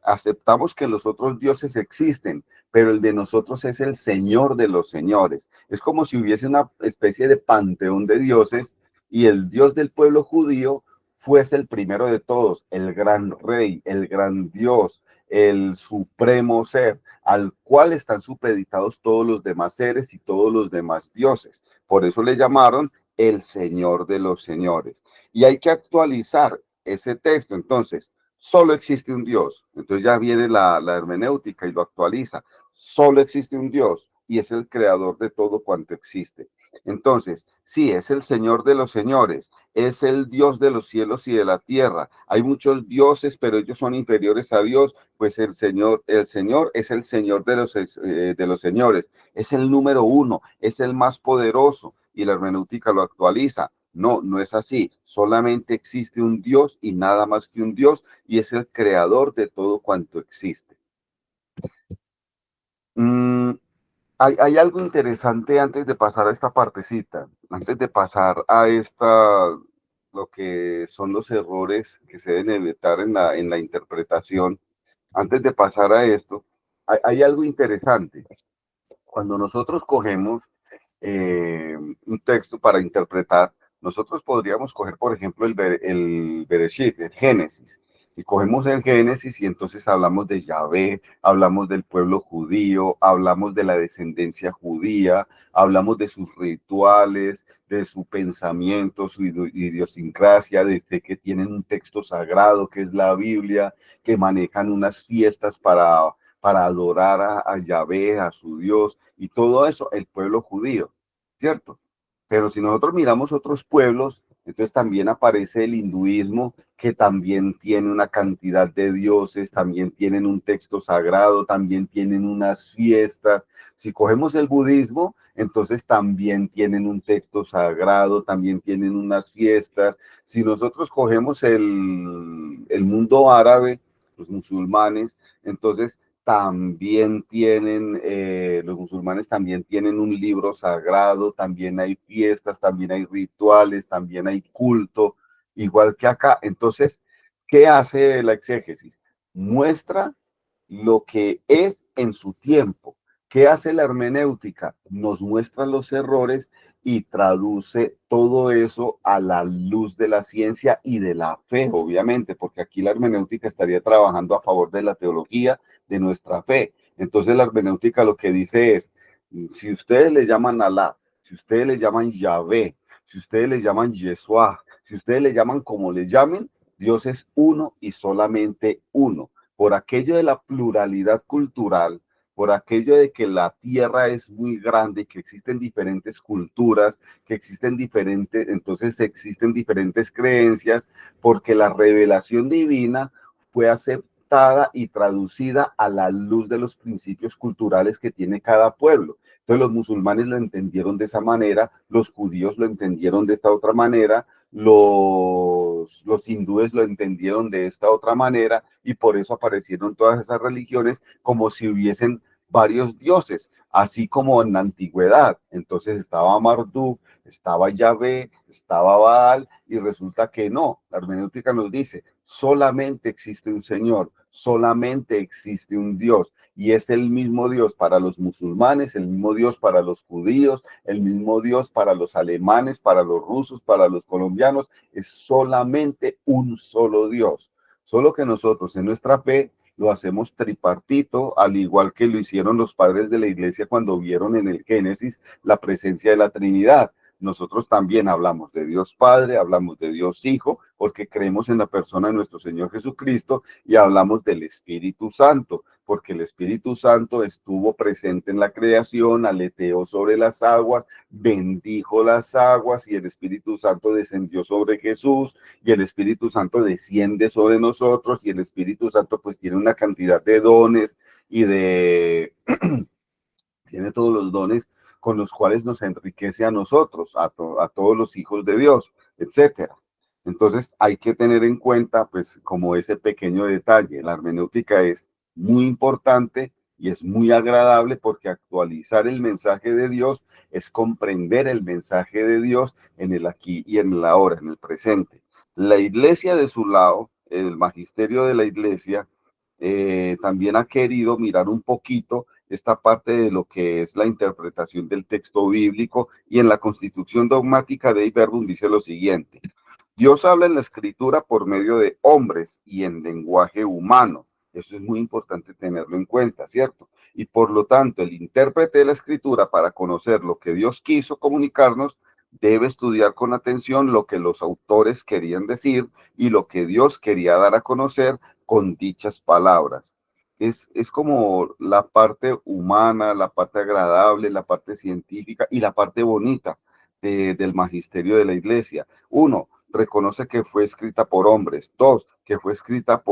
Aceptamos que los otros dioses existen, pero el de nosotros es el Señor de los señores. Es como si hubiese una especie de panteón de dioses y el Dios del pueblo judío fuese el primero de todos, el gran rey, el gran Dios, el supremo ser, al cual están supeditados todos los demás seres y todos los demás dioses. Por eso le llamaron el Señor de los señores. Y hay que actualizar ese texto. Entonces, solo existe un Dios. Entonces ya viene la hermenéutica y lo actualiza. Solo existe un Dios y es el creador de todo cuanto existe. Entonces, sí, es el Señor de los señores, es el Dios de los cielos y de la tierra. Hay muchos dioses, pero ellos son inferiores a Dios, pues el Señor es el Señor de los señores, es el número uno, es el más poderoso, y la hermenéutica lo actualiza. No, no es así. Solamente existe un Dios y nada más que un Dios, y es el creador de todo cuanto existe. Hay algo interesante antes de pasar a esta partecita, antes de pasar a lo que son los errores que se deben evitar en la interpretación. Antes de pasar a esto, hay algo interesante. Cuando nosotros cogemos un texto para interpretar, nosotros podríamos coger, por ejemplo, el Bereshit, el Génesis, y cogemos el Génesis y entonces hablamos de Yahvé, hablamos del pueblo judío, hablamos de la descendencia judía, hablamos de sus rituales, de su pensamiento, su idiosincrasia, de que tienen un texto sagrado que es la Biblia, que manejan unas fiestas para adorar a Yahvé, a su Dios, y todo eso, el pueblo judío, ¿cierto? Pero si nosotros miramos otros pueblos, Entonces también aparece el hinduismo, que también tiene una cantidad de dioses, también tienen un texto sagrado, también tienen unas fiestas. Si cogemos el budismo, entonces también tienen un texto sagrado, también tienen unas fiestas. Si nosotros cogemos el mundo árabe, los musulmanes, entonces también tienen, los musulmanes también tienen un libro sagrado, también hay fiestas, también hay rituales, también hay culto, igual que acá. Entonces, ¿qué hace la exégesis? Muestra lo que es en su tiempo. ¿Qué hace la hermenéutica? Nos muestra los errores y traduce todo eso a la luz de la ciencia y de la fe, obviamente, porque aquí la hermenéutica estaría trabajando a favor de la teología, de nuestra fe. Entonces la hermenéutica lo que dice es, si ustedes le llaman Alá, si ustedes le llaman Yahvé, si ustedes le llaman Yeshua, si ustedes le llaman como le llamen, Dios es uno y solamente uno. Por aquello de la pluralidad cultural, por aquello de que la tierra es muy grande y que existen diferentes culturas, que existen diferentes, entonces existen diferentes creencias, porque la revelación divina fue aceptada y traducida a la luz de los principios culturales que tiene cada pueblo. Entonces los musulmanes lo entendieron de esa manera, los judíos lo entendieron de esta otra manera, los hindúes lo entendieron de esta otra manera, y por eso aparecieron todas esas religiones como si hubiesen varios dioses, así como en la antigüedad. Entonces estaba Marduk, estaba Yahvé, estaba Baal, y resulta que no. La hermenéutica nos dice, solamente existe un Señor, solamente existe un Dios, y es el mismo Dios para los musulmanes, el mismo Dios para los judíos, el mismo Dios para los alemanes, para los rusos, para los colombianos. Es solamente un solo Dios. Solo que nosotros en nuestra fe lo hacemos tripartito, al igual que lo hicieron los padres de la iglesia cuando vieron en el Génesis la presencia de la Trinidad. Nosotros también hablamos de Dios Padre, hablamos de Dios Hijo, porque creemos en la persona de nuestro Señor Jesucristo, y hablamos del Espíritu Santo, porque el Espíritu Santo estuvo presente en la creación, aleteó sobre las aguas, bendijo las aguas, y el Espíritu Santo descendió sobre Jesús, y el Espíritu Santo desciende sobre nosotros, y el Espíritu Santo pues tiene una cantidad de dones y tiene todos los dones con los cuales nos enriquece a nosotros, a todos los hijos de Dios, etcétera. Entonces hay que tener en cuenta, pues, como ese pequeño detalle. La hermenéutica es muy importante y es muy agradable, porque actualizar el mensaje de Dios es comprender el mensaje de Dios en el aquí y en el ahora, en el presente. La iglesia, de su lado, el magisterio de la iglesia, también ha querido mirar un poquito esta parte de lo que es la interpretación del texto bíblico, y en la Constitución Dogmática de Verbum dice lo siguiente: Dios habla en la escritura por medio de hombres y en lenguaje humano. Eso es muy importante tenerlo en cuenta, ¿cierto? Y por lo tanto, el intérprete de la escritura, para conocer lo que Dios quiso comunicarnos, debe estudiar con atención lo que los autores querían decir y lo que Dios quería dar a conocer con dichas palabras. Es como la parte humana, la parte agradable, la parte científica y la parte bonita del magisterio de la iglesia. Uno, reconoce que fue escrita por hombres. Dos, que fue escrita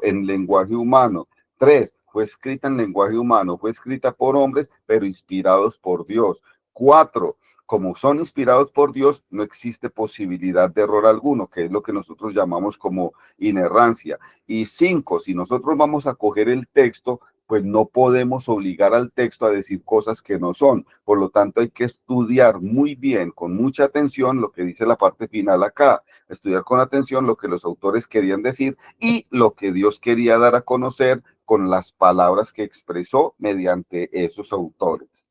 en lenguaje humano. Tres, fue escrita en lenguaje humano, fue escrita por hombres, pero inspirados por Dios. Cuatro, como son inspirados por Dios, no existe posibilidad de error alguno, que es lo que nosotros llamamos como inerrancia. Y cinco, si nosotros vamos a coger el texto, pues no podemos obligar al texto a decir cosas que no son. Por lo tanto, hay que estudiar muy bien, con mucha atención, lo que dice la parte final acá. Estudiar con atención lo que los autores querían decir y lo que Dios quería dar a conocer con las palabras que expresó mediante esos autores.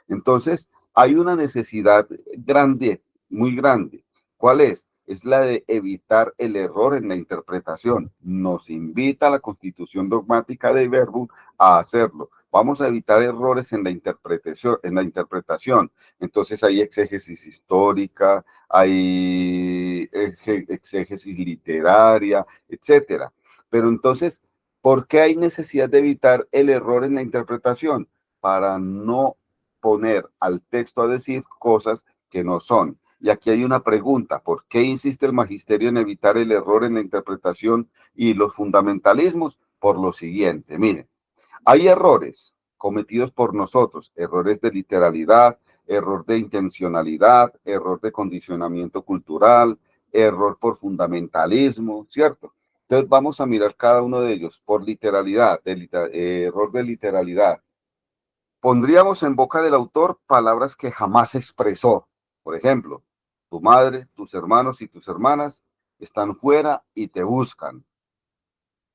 Entonces, hay una necesidad grande, muy grande. ¿Cuál es? Es la de evitar el error en la interpretación. Nos invita la Constitución Dogmática de Verbum a hacerlo. Vamos a evitar errores en la interpretación. Entonces hay exégesis histórica, hay exégesis literaria, etcétera. Pero entonces, ¿por qué hay necesidad de evitar el error en la interpretación? Para no poner al texto a decir cosas que no son. Y aquí hay una pregunta: ¿por qué insiste el magisterio en evitar el error en la interpretación y los fundamentalismos? Por lo siguiente, miren, hay errores cometidos por nosotros, errores de literalidad, error de intencionalidad, error de condicionamiento cultural, error por fundamentalismo, ¿cierto? Entonces vamos a mirar cada uno de ellos por literalidad, error de literalidad. Pondríamos en boca del autor palabras que jamás expresó. Por ejemplo, tu madre, tus hermanos y tus hermanas están fuera y te buscan.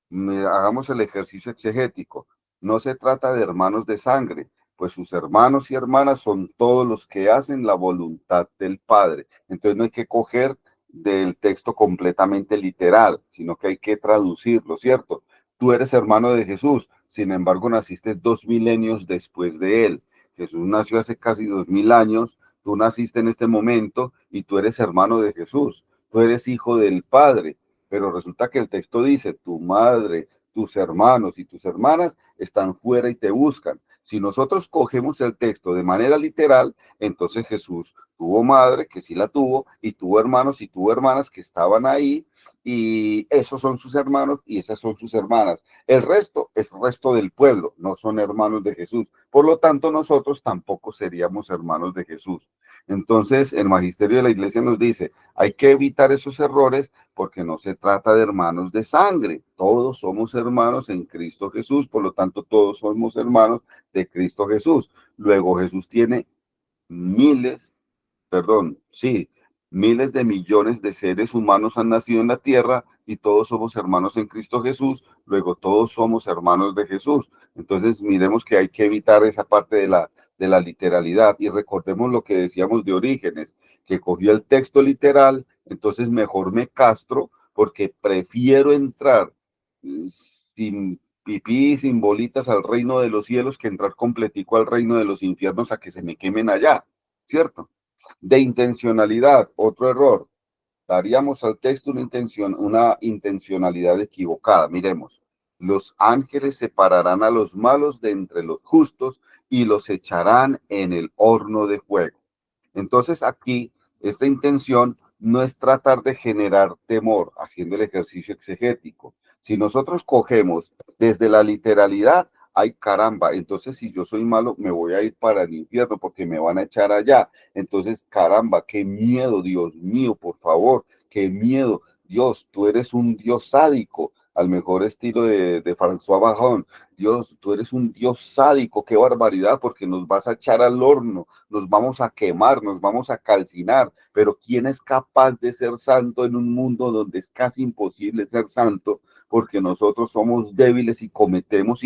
Hagamos el ejercicio exegético. No se trata de hermanos de sangre, pues sus hermanos y hermanas son todos los que hacen la voluntad del Padre. Entonces no hay que coger del texto completamente literal, sino que hay que traducirlo, ¿cierto? Tú eres hermano de Jesús, sin embargo naciste 2000 después de él. Jesús nació hace casi 2000 años, tú naciste en este momento y tú eres hermano de Jesús, tú eres hijo del Padre. Pero resulta que el texto dice: tu madre, tus hermanos y tus hermanas están fuera y te buscan. Si nosotros cogemos el texto de manera literal, entonces Jesús tuvo madre, que sí la tuvo, y tuvo hermanos y tuvo hermanas que estaban ahí, y esos son sus hermanos y esas son sus hermanas. El resto es resto del pueblo, no son hermanos de Jesús. Por lo tanto, nosotros tampoco seríamos hermanos de Jesús. Entonces, el magisterio de la iglesia nos dice: hay que evitar esos errores, porque no se trata de hermanos de sangre, todos somos hermanos en Cristo Jesús, por lo tanto todos somos hermanos de Cristo Jesús. Luego Jesús tiene miles, perdón, sí, miles de millones de seres humanos han nacido en la tierra y todos somos hermanos en Cristo Jesús, luego todos somos hermanos de Jesús. Entonces miremos que hay que evitar esa parte de la literalidad y recordemos lo que decíamos de Orígenes, que cogió el texto literal, entonces mejor me castro porque prefiero entrar sin pipí, sin bolitas al reino de los cielos que entrar completico al reino de los infiernos a que se me quemen allá, ¿cierto? De intencionalidad, otro error. Daríamos al texto una intencionalidad equivocada. Miremos: los ángeles separarán a los malos de entre los justos y los echarán en el horno de fuego. Entonces aquí, esta intención no es tratar de generar temor, haciendo el ejercicio exegético. Si nosotros cogemos desde la literalidad, ay caramba, entonces si yo soy malo me voy a ir para el infierno porque me van a echar allá. Entonces, caramba, qué miedo, Dios mío, por favor, qué miedo. Dios, tú eres un Dios sádico, al mejor estilo de François Bajon. Dios, tú eres un Dios sádico, qué barbaridad, porque nos vas a echar al horno, nos vamos a quemar, nos vamos a calcinar. Pero ¿quién es capaz de ser santo en un mundo donde es casi imposible ser santo? Porque nosotros somos débiles y cometemos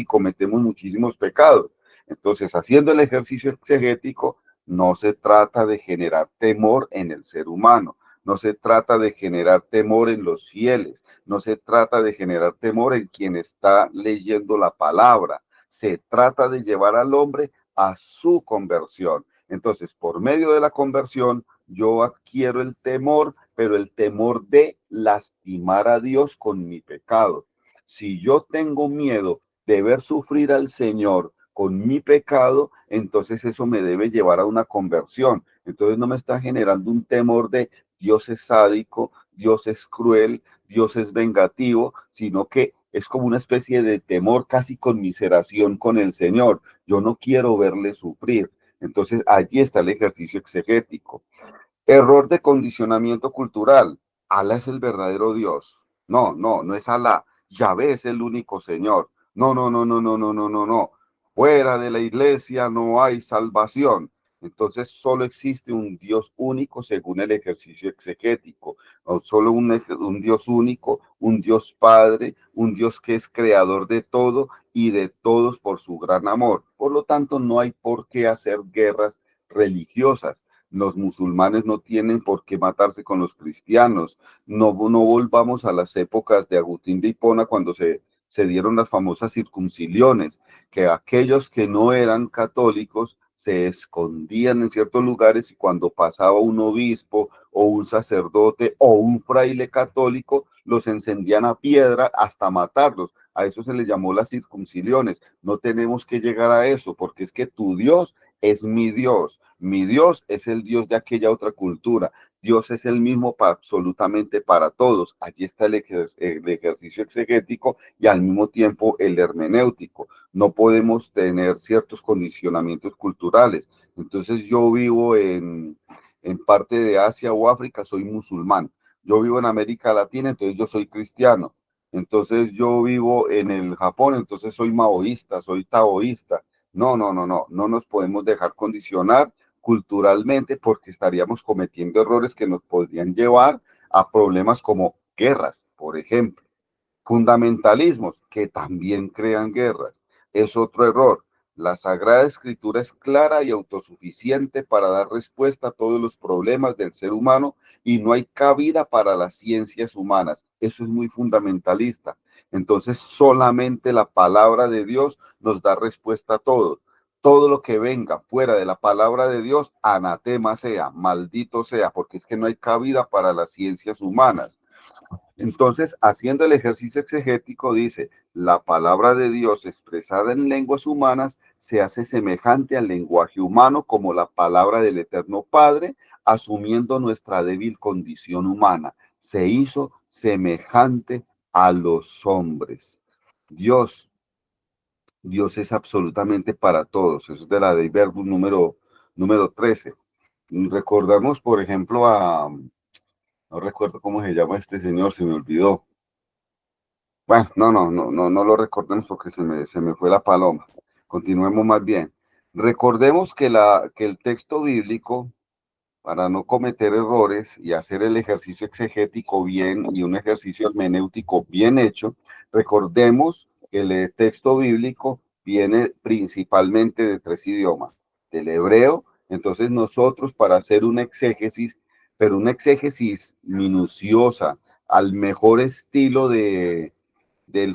muchísimos pecados. Entonces, haciendo el ejercicio exegético, no se trata de generar temor en el ser humano, no se trata de generar temor en los fieles, no se trata de generar temor en quien está leyendo la palabra, se trata de llevar al hombre a su conversión. Entonces, por medio de la conversión, yo adquiero el temor, pero el temor de lastimar a Dios con mi pecado. Si yo tengo miedo de ver sufrir al Señor con mi pecado, entonces eso me debe llevar a una conversión. Entonces no me está generando un temor de Dios es sádico, Dios es cruel, Dios es vengativo, sino que es como una especie de temor, casi conmiseración con el Señor. Yo no quiero verle sufrir. Entonces allí está el ejercicio exegético. Error de condicionamiento cultural. Alá es el verdadero Dios. No, no, no es Alá. Yahvé es el único Señor. No, no, no, no, no, no, no, no, no. Fuera de la iglesia no hay salvación. Entonces solo existe un Dios único según el ejercicio exegético. No solo un Dios único, un Dios Padre, un Dios que es creador de todo y de todos por su gran amor. Por lo tanto, no hay por qué hacer guerras religiosas. Los musulmanes no tienen por qué matarse con los cristianos. No, no volvamos a las épocas de Agustín de Hipona cuando se dieron las famosas circunciliones, que aquellos que no eran católicos se escondían en ciertos lugares y cuando pasaba un obispo o un sacerdote o un fraile católico, los encendían a piedra hasta matarlos. A eso se le llamó las circunciliones. No tenemos que llegar a eso porque es que tu Dios es mi Dios. Mi Dios es el Dios de aquella otra cultura. Dios es el mismo absolutamente para todos. Allí está el ejercicio exegético y al mismo tiempo el hermenéutico. No podemos tener ciertos condicionamientos culturales. Entonces yo vivo en parte de Asia o África, soy musulmán. Yo vivo en América Latina, entonces yo soy cristiano. Entonces yo vivo en el Japón, entonces soy maoísta, soy taoísta. No nos podemos dejar condicionar culturalmente porque estaríamos cometiendo errores que nos podrían llevar a problemas como guerras, por ejemplo. Fundamentalismos que también crean guerras. Es otro error. La Sagrada Escritura es clara y autosuficiente para dar respuesta a todos los problemas del ser humano y no hay cabida para las ciencias humanas. Eso es muy fundamentalista. Entonces, solamente la palabra de Dios nos da respuesta a todos. Todo lo que venga fuera de la palabra de Dios, anatema sea, maldito sea, porque es que no hay cabida para las ciencias humanas. Entonces, haciendo el ejercicio exegético, dice, la palabra de Dios expresada en lenguas humanas se hace semejante al lenguaje humano como la palabra del Eterno Padre, asumiendo nuestra débil condición humana. Se hizo semejante a los hombres. Dios es absolutamente para todos. Eso es de la Dei Verbum número 13. Recordamos, por ejemplo, no recuerdo cómo se llama este señor, se me olvidó. Bueno, no lo recordemos porque se me fue la paloma. Continuemos más bien. Recordemos que el texto bíblico, para no cometer errores y hacer el ejercicio exegético bien y un ejercicio hermenéutico bien hecho, recordemos que el texto bíblico viene principalmente de 3 idiomas, del hebreo. Entonces nosotros, para hacer un exégesis, pero una exégesis minuciosa, al mejor estilo del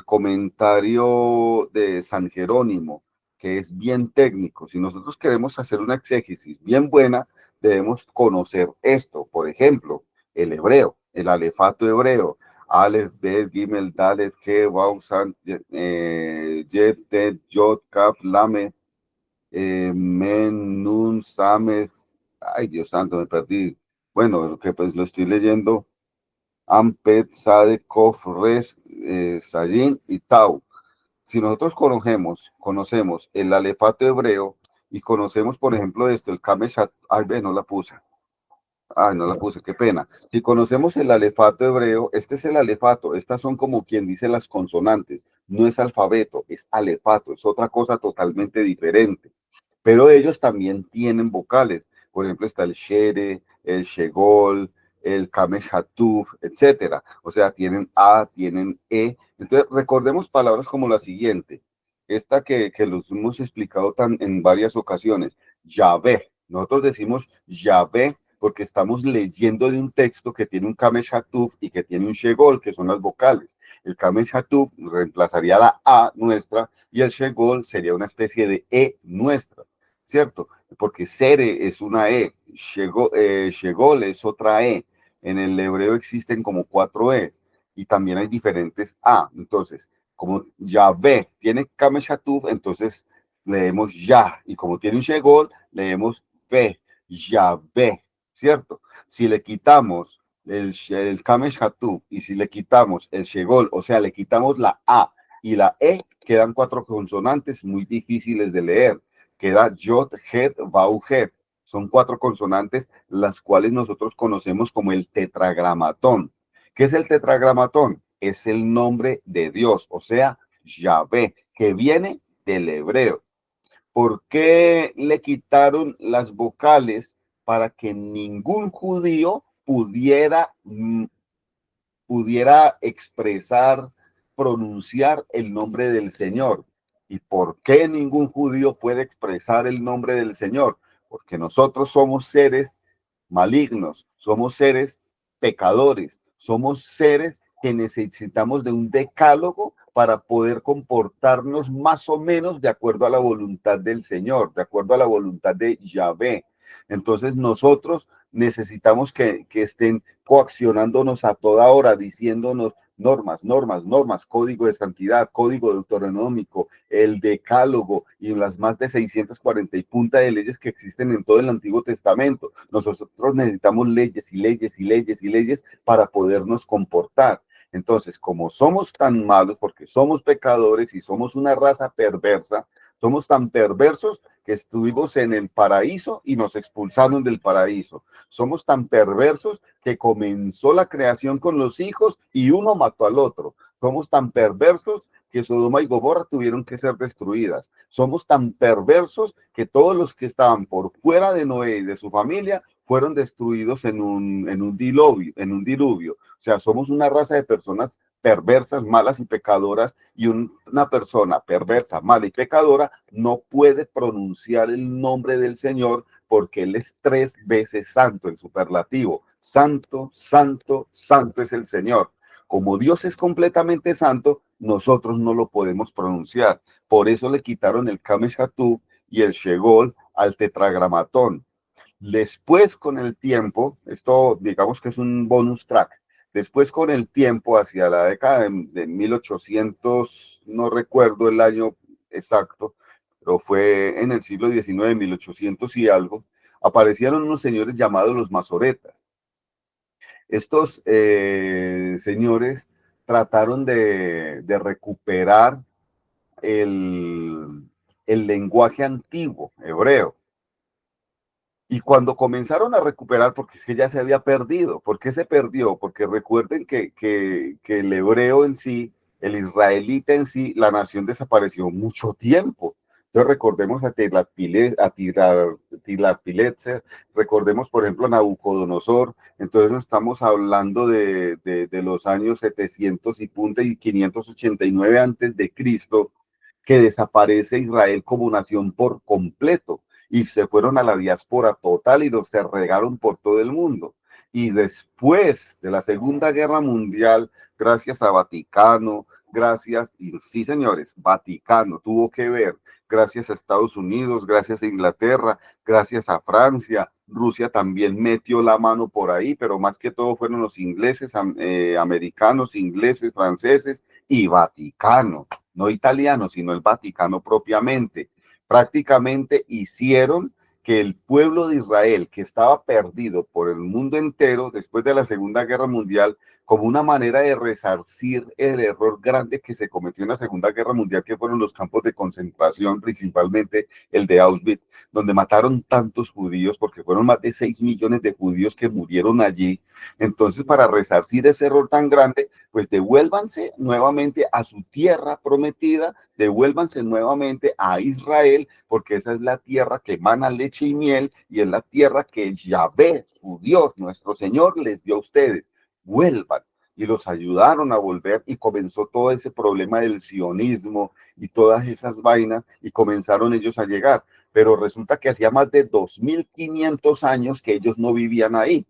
comentario de San Jerónimo, que es bien técnico. Si nosotros queremos hacer una exégesis bien buena, debemos conocer esto. Por ejemplo, el hebreo, el alefato hebreo. Aleph, Bet, Gimel, Dalet, He, Vav, San, Yet, Tet, Yod, Kaf, Lamed, Men, Nun, Sameh. Ay, Dios santo, me perdí. Bueno, que pues lo estoy leyendo. Ampet, Sade, Kof, Res, Sayin y Tau. Si nosotros conocemos el alefato hebreo y conocemos, por ejemplo, el Kameshat, no la puse, qué pena. Si conocemos el alefato hebreo, este es el alefato, estas son como quien dice las consonantes, no es alfabeto, es alefato, es otra cosa totalmente diferente. Pero ellos también tienen vocales, por ejemplo, está el Shere, el Shegol, el Kamesh Hatuf, etcétera. O sea, tienen A, tienen E. Entonces, recordemos palabras como la siguiente, esta que los hemos explicado en varias ocasiones, Yahvé. Nosotros decimos Yahvé porque estamos leyendo de un texto que tiene un Kamesh Hatuf y que tiene un Shegol, que son las vocales. El Kamesh Hatuf reemplazaría la A nuestra y el Shegol sería una especie de E nuestra, ¿cierto? Porque Sere es una E, Shegol es otra E. En el hebreo existen como 4 E's y también hay diferentes A. Entonces, como Yahvé tiene Kamesh Hatuf, entonces leemos Ya, y como tiene un Shegol, leemos Ve, Yahvé, ¿cierto? Si le quitamos el Kamesh Hatuf y si le quitamos el Shegol, o sea, le quitamos la A y la E, quedan 4 consonantes muy difíciles de leer. Queda Yod, Het, Vau, Het. Son 4 consonantes, las cuales nosotros conocemos como el tetragramatón. ¿Qué es el tetragramatón? Es el nombre de Dios, o sea, Yahvé, que viene del hebreo. ¿Por qué le quitaron las vocales? Para que ningún judío pudiera expresar, pronunciar el nombre del Señor. ¿Y por qué ningún judío puede expresar el nombre del Señor? Porque nosotros somos seres malignos, somos seres pecadores, somos seres que necesitamos de un decálogo para poder comportarnos más o menos de acuerdo a la voluntad del Señor, de acuerdo a la voluntad de Yahvé. Entonces nosotros necesitamos que estén coaccionándonos a toda hora, diciéndonos, normas, código de santidad, código deuteronómico, el decálogo y las más de 640 y punta de leyes que existen en todo el Antiguo Testamento. Nosotros necesitamos leyes y leyes y leyes y leyes para podernos comportar. Entonces, como somos tan malos, porque somos pecadores y somos una raza perversa, somos tan perversos que estuvimos en el paraíso y nos expulsaron del paraíso. Somos tan perversos que comenzó la creación con los hijos y uno mató al otro. Somos tan perversos que Sodoma y Gomorra tuvieron que ser destruidas. Somos tan perversos que todos los que estaban por fuera de Noé y de su familia fueron destruidos en un diluvio. O sea, somos una raza de personas perversas, malas y pecadoras, y una persona perversa, mala y pecadora no puede pronunciar el nombre del Señor porque Él es 3 veces santo, el superlativo. Santo, santo, santo es el Señor. Como Dios es completamente santo, nosotros no lo podemos pronunciar. Por eso le quitaron el Kamesh Hatub y el Shegol al tetragramatón. Después, con el tiempo, esto digamos que es un bonus track, después con el tiempo, hacia la década de 1800, no recuerdo el año exacto, pero fue en el siglo XIX, 1800 y algo, aparecieron unos señores llamados los masoretas. Estos señores trataron de recuperar el lenguaje antiguo, hebreo. Y cuando comenzaron a recuperar, porque es que ya se había perdido. ¿Por qué se perdió? Porque recuerden que el hebreo en sí, el israelita en sí, la nación desapareció mucho tiempo. Entonces recordemos a Tiglat-Pileser, recordemos por ejemplo a Nabucodonosor. Entonces no estamos hablando de los años 700 y punta y 589 antes de Cristo, que desaparece Israel como nación por completo y se fueron a la diáspora total y se regaron por todo el mundo. Y después de la Segunda Guerra Mundial, gracias a Vaticano, y sí señores, Vaticano tuvo que ver, gracias a Estados Unidos, gracias a Inglaterra, gracias a Francia, Rusia también metió la mano por ahí, pero más que todo fueron los ingleses, americanos, ingleses, franceses y Vaticano, no italiano, sino el Vaticano propiamente. Prácticamente hicieron que el pueblo de Israel, que estaba perdido por el mundo entero después de la Segunda Guerra Mundial, como una manera de resarcir el error grande que se cometió en la Segunda Guerra Mundial, que fueron los campos de concentración, principalmente el de Auschwitz, donde mataron tantos judíos, porque fueron más de 6 millones de judíos que murieron allí. Entonces, para resarcir ese error tan grande, pues devuélvanse nuevamente a su tierra prometida, devuélvanse nuevamente a Israel, porque esa es la tierra que emana leche y miel, y es la tierra que Yahvé, su Dios, nuestro Señor, les dio a ustedes. Vuelvan. Y los ayudaron a volver y comenzó todo ese problema del sionismo y todas esas vainas y comenzaron ellos a llegar. Pero resulta que hacía más de 2500 años que ellos no vivían ahí.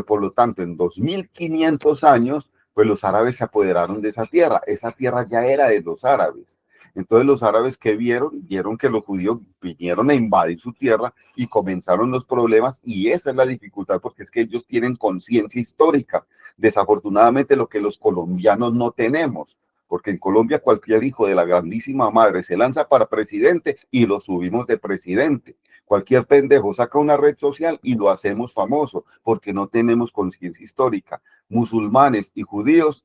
Por lo tanto, en 2500 años, pues los árabes se apoderaron de esa tierra ya era de los árabes. Entonces los árabes que vieron que los judíos vinieron a invadir su tierra y comenzaron los problemas, y esa es la dificultad, porque es que ellos tienen conciencia histórica, desafortunadamente lo que los colombianos no tenemos, porque en Colombia cualquier hijo de la grandísima madre se lanza para presidente y lo subimos de presidente. Cualquier pendejo saca una red social y lo hacemos famoso, porque no tenemos conciencia histórica. Musulmanes y judíos,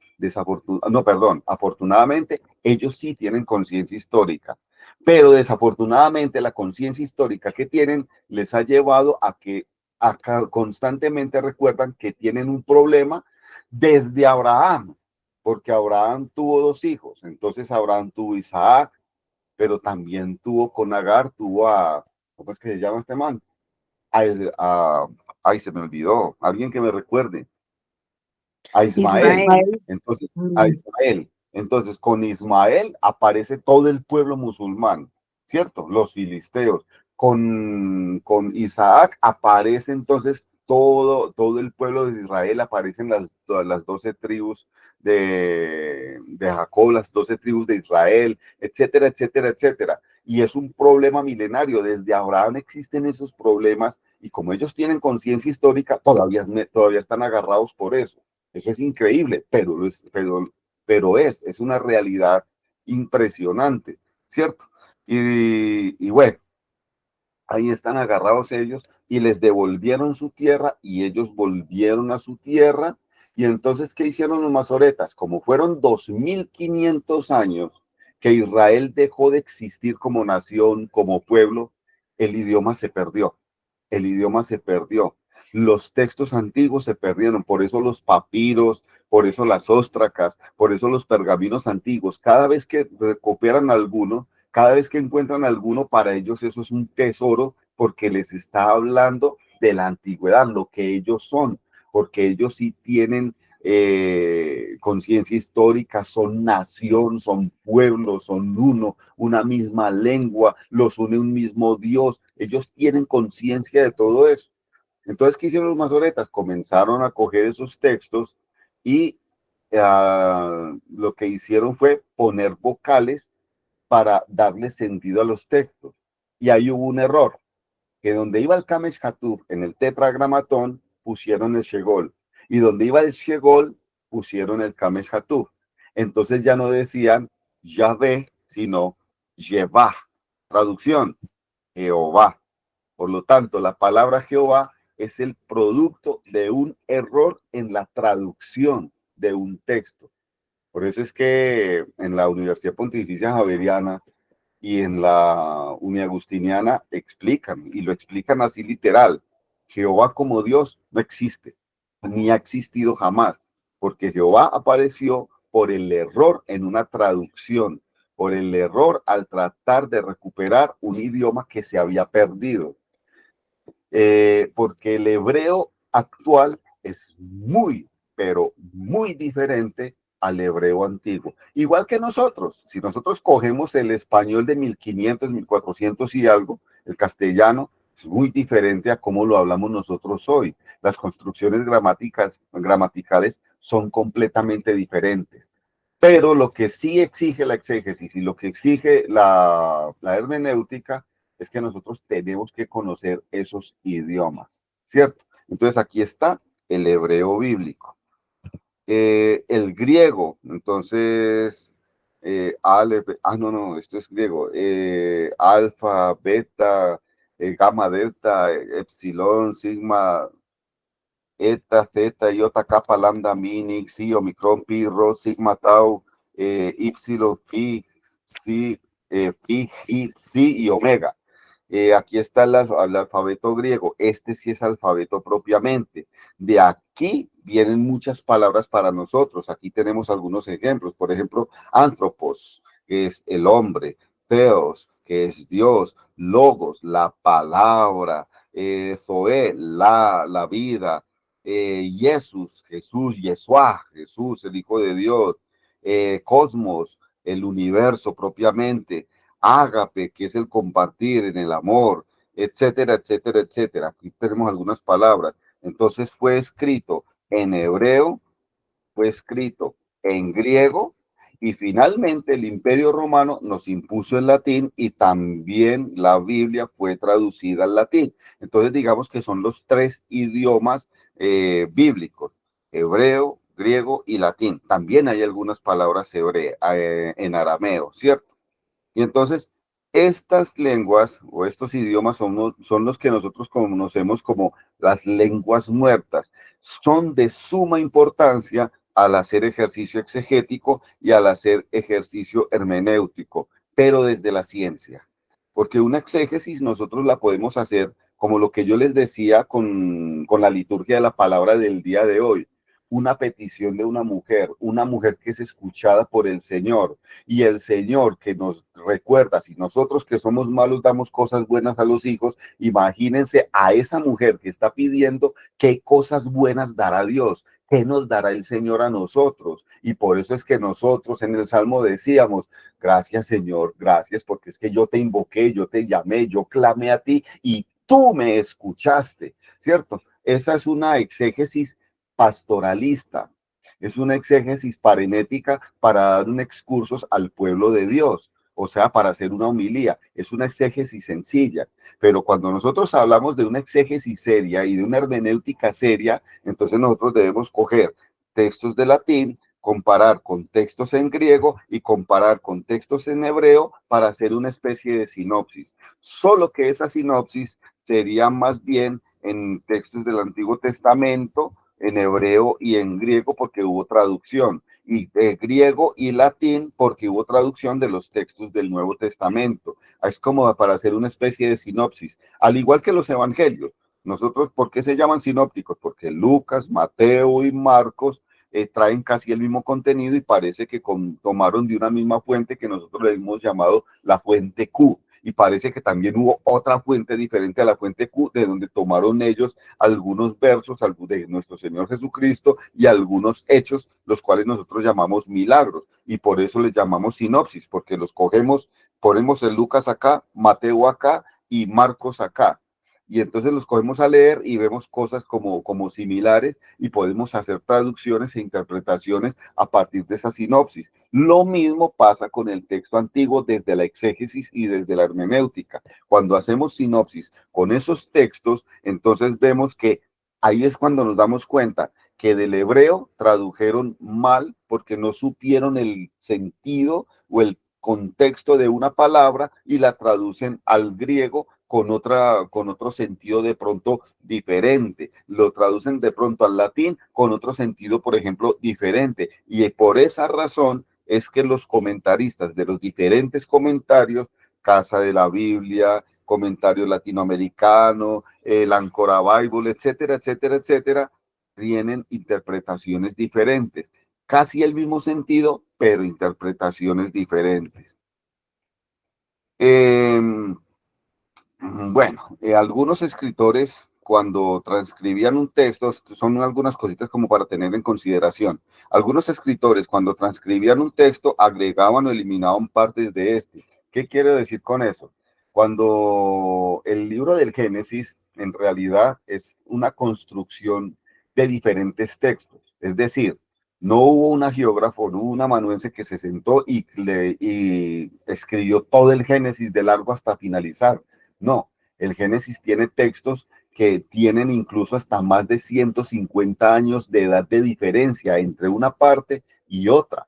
afortunadamente, ellos sí tienen conciencia histórica, pero desafortunadamente la conciencia histórica que tienen les ha llevado a que constantemente recuerdan que tienen un problema desde Abraham, porque Abraham tuvo 2 hijos, entonces Abraham tuvo Isaac, pero también tuvo con Agar, tuvo a, ¿cómo es que se llama este man? Ay, se me olvidó, alguien que me recuerde. A Ismael. Entonces, a Ismael. Entonces, con Ismael aparece todo el pueblo musulmán, ¿cierto? Los filisteos. Con Isaac aparece entonces todo el pueblo de Israel, aparecen las 12 tribus de Jacob, las 12 tribus de Israel, etcétera, etcétera, etcétera. Y es un problema milenario. Desde Abraham existen esos problemas y como ellos tienen conciencia histórica, todavía están agarrados por eso. Eso es increíble, pero pero es una realidad impresionante, ¿cierto? Y bueno, ahí están agarrados ellos y les devolvieron su tierra y ellos volvieron a su tierra. Y entonces, ¿qué hicieron los masoretas? Como fueron 2500 años que Israel dejó de existir como nación, como pueblo, el idioma se perdió. El idioma se perdió. Los textos antiguos se perdieron, por eso los papiros, por eso las óstracas, por eso los pergaminos antiguos. Cada vez que recuperan alguno, cada vez que encuentran alguno, para ellos eso es un tesoro porque les está hablando de la antigüedad, lo que ellos son, porque ellos sí tienen conciencia histórica, son nación, son pueblo, son uno, una misma lengua, los une un mismo Dios. Ellos tienen conciencia de todo eso. Entonces, ¿qué hicieron los masoretas? Comenzaron a coger esos textos y lo que hicieron fue poner vocales para darle sentido a los textos. Y ahí hubo un error, que donde iba el Kamesh Hatuf en el tetragramatón pusieron el Shegol, y donde iba el Shegol pusieron el Kamesh Hatuf. Entonces ya no decían Yahvé, sino Yevá. Traducción, Jehová. Por lo tanto, la palabra Jehová es el producto de un error en la traducción de un texto. Por eso es que en la Universidad Pontificia Javeriana y en la Uniagustiniana explican, y lo explican así literal: Jehová como Dios no existe, ni ha existido jamás, porque Jehová apareció por el error en una traducción, por el error al tratar de recuperar un idioma que se había perdido. Porque el hebreo actual es muy, pero muy diferente al hebreo antiguo. Igual que nosotros, si nosotros cogemos el español de 1500, 1400 y algo, el castellano es muy diferente a cómo lo hablamos nosotros hoy. Las construcciones gramaticales son completamente diferentes. Pero lo que sí exige la exégesis y lo que exige la hermenéutica es que nosotros tenemos que conocer esos idiomas, ¿cierto? Entonces aquí está el hebreo bíblico. El griego, entonces, esto es griego, alfa, beta, gamma, delta, epsilon, sigma, eta, zeta, iota, kappa, lambda, mini, xi, omicron, pi, rho, sigma, tau, ipsilon, phi, psi, phi, y psi y omega. Aquí está el alfabeto griego. Este sí es alfabeto propiamente. De aquí vienen muchas palabras para nosotros. Aquí tenemos algunos ejemplos. Por ejemplo, anthropos, que es el hombre; theos, que es Dios; logos, la palabra; zoe, la vida; Jesús, Yeshua, Jesús, el Hijo de Dios; cosmos, el universo propiamente; ágape, que es el compartir en el amor, etcétera, etcétera, etcétera. Aquí tenemos algunas palabras. Entonces fue escrito en hebreo, fue escrito en griego, y finalmente el Imperio Romano nos impuso el latín y también la Biblia fue traducida al latín. Entonces digamos que son los tres idiomas bíblicos: hebreo, griego y latín. También hay algunas palabras en arameo, ¿cierto? Y entonces, estas lenguas o estos idiomas son los que nosotros conocemos como las lenguas muertas. Son de suma importancia al hacer ejercicio exegético y al hacer ejercicio hermenéutico, pero desde la ciencia. Porque una exégesis nosotros la podemos hacer como lo que yo les decía con la liturgia de la palabra del día de hoy. Una petición de una mujer que es escuchada por el Señor, y el Señor que nos recuerda, si nosotros que somos malos damos cosas buenas a los hijos, imagínense a esa mujer que está pidiendo qué cosas buenas dará Dios, qué nos dará el Señor a nosotros. Y por eso es que nosotros en el Salmo decíamos: gracias Señor, gracias, porque es que yo te invoqué, yo te llamé, yo clamé a ti y tú me escuchaste, ¿cierto? Esa es una exégesis pastoralista. Es una exégesis parenética para dar un excursus al pueblo de Dios, o sea, para hacer una homilía. Es una exégesis sencilla, pero cuando nosotros hablamos de una exégesis seria y de una hermenéutica seria, entonces nosotros debemos coger textos de latín comparar con textos en griego y comparar con textos en hebreo para hacer una especie de sinopsis. Solo que esa sinopsis sería más bien en textos del Antiguo Testamento, en hebreo y en griego porque hubo traducción, y griego y latín porque hubo traducción de los textos del Nuevo Testamento. Es como para hacer una especie de sinopsis, al igual que los evangelios. Nosotros, ¿por qué se llaman sinópticos? Porque Lucas, Mateo y Marcos traen casi el mismo contenido y parece que tomaron de una misma fuente que nosotros le hemos llamado la fuente Q. Y parece que también hubo otra fuente diferente a la fuente Q, de donde tomaron ellos algunos versos de nuestro Señor Jesucristo y algunos hechos, los cuales nosotros llamamos milagros. Y por eso les llamamos sinopsis, porque los cogemos, ponemos el Lucas acá, Mateo acá y Marcos acá. Y entonces los cogemos a leer y vemos cosas como similares y podemos hacer traducciones e interpretaciones a partir de esa sinopsis. Lo mismo pasa con el texto antiguo desde la exégesis y desde la hermenéutica. Cuando hacemos sinopsis con esos textos, entonces vemos que ahí es cuando nos damos cuenta que del hebreo tradujeron mal porque no supieron el sentido o el contexto de una palabra y la traducen al griego con otro sentido de pronto diferente. Lo traducen de pronto al latín con otro sentido, por ejemplo, diferente. Y por esa razón es que los comentaristas de los diferentes comentarios, Casa de la Biblia, comentario latinoamericano, el Ancora Bible, etcétera, etcétera, etcétera, tienen interpretaciones diferentes. Casi el mismo sentido, pero interpretaciones diferentes. Bueno, algunos escritores cuando transcribían un texto, son algunas cositas como para tener en consideración. Algunos escritores cuando transcribían un texto agregaban o eliminaban partes de este. ¿Qué quiero decir con eso? Cuando el libro del Génesis en realidad es una construcción de diferentes textos, es decir, no hubo un geógrafo, no hubo un amanuense que se sentó y escribió todo el Génesis de largo hasta finalizar. No, el Génesis tiene textos que tienen incluso hasta más de 150 años de edad de diferencia entre una parte y otra.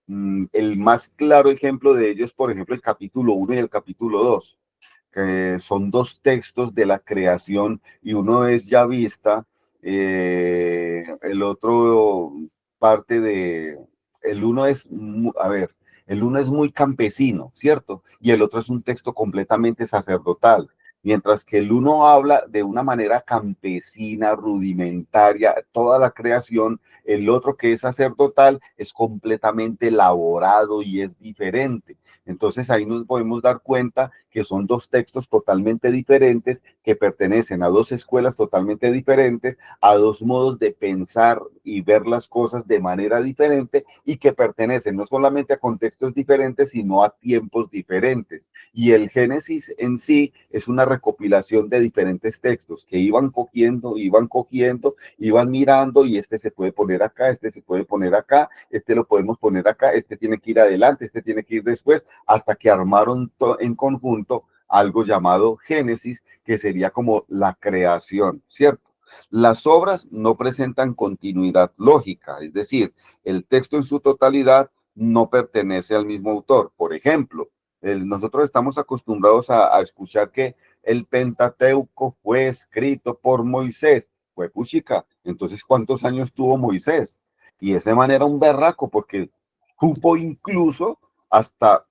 El más claro ejemplo de ello es, por ejemplo, el capítulo 1 y el capítulo 2, que son dos textos de la creación y uno es ya vista, el otro parte de, el uno es, a ver, el uno es muy campesino, ¿cierto? Y el otro es un texto completamente sacerdotal. Mientras que el uno habla de una manera campesina, rudimentaria, toda la creación, el otro que es sacerdotal es completamente elaborado y es diferente. Entonces ahí nos podemos dar cuenta que son dos textos totalmente diferentes, que pertenecen a dos escuelas totalmente diferentes, a dos modos de pensar y ver las cosas de manera diferente y que pertenecen no solamente a contextos diferentes, sino a tiempos diferentes. Y el Génesis en sí es una recopilación de diferentes textos que iban cogiendo, iban mirando y este se puede poner acá, este se puede poner acá, este lo podemos poner acá, este tiene que ir adelante, este tiene que ir después, hasta que armaron en conjunto algo llamado Génesis, que sería como la creación, ¿cierto? Las obras no presentan continuidad lógica, es decir, el texto en su totalidad no pertenece al mismo autor. Por ejemplo, nosotros estamos acostumbrados a escuchar que el Pentateuco fue escrito por Moisés. Fue puchica. Entonces, ¿cuántos años tuvo Moisés? Y ese man era un berraco porque supo incluso hasta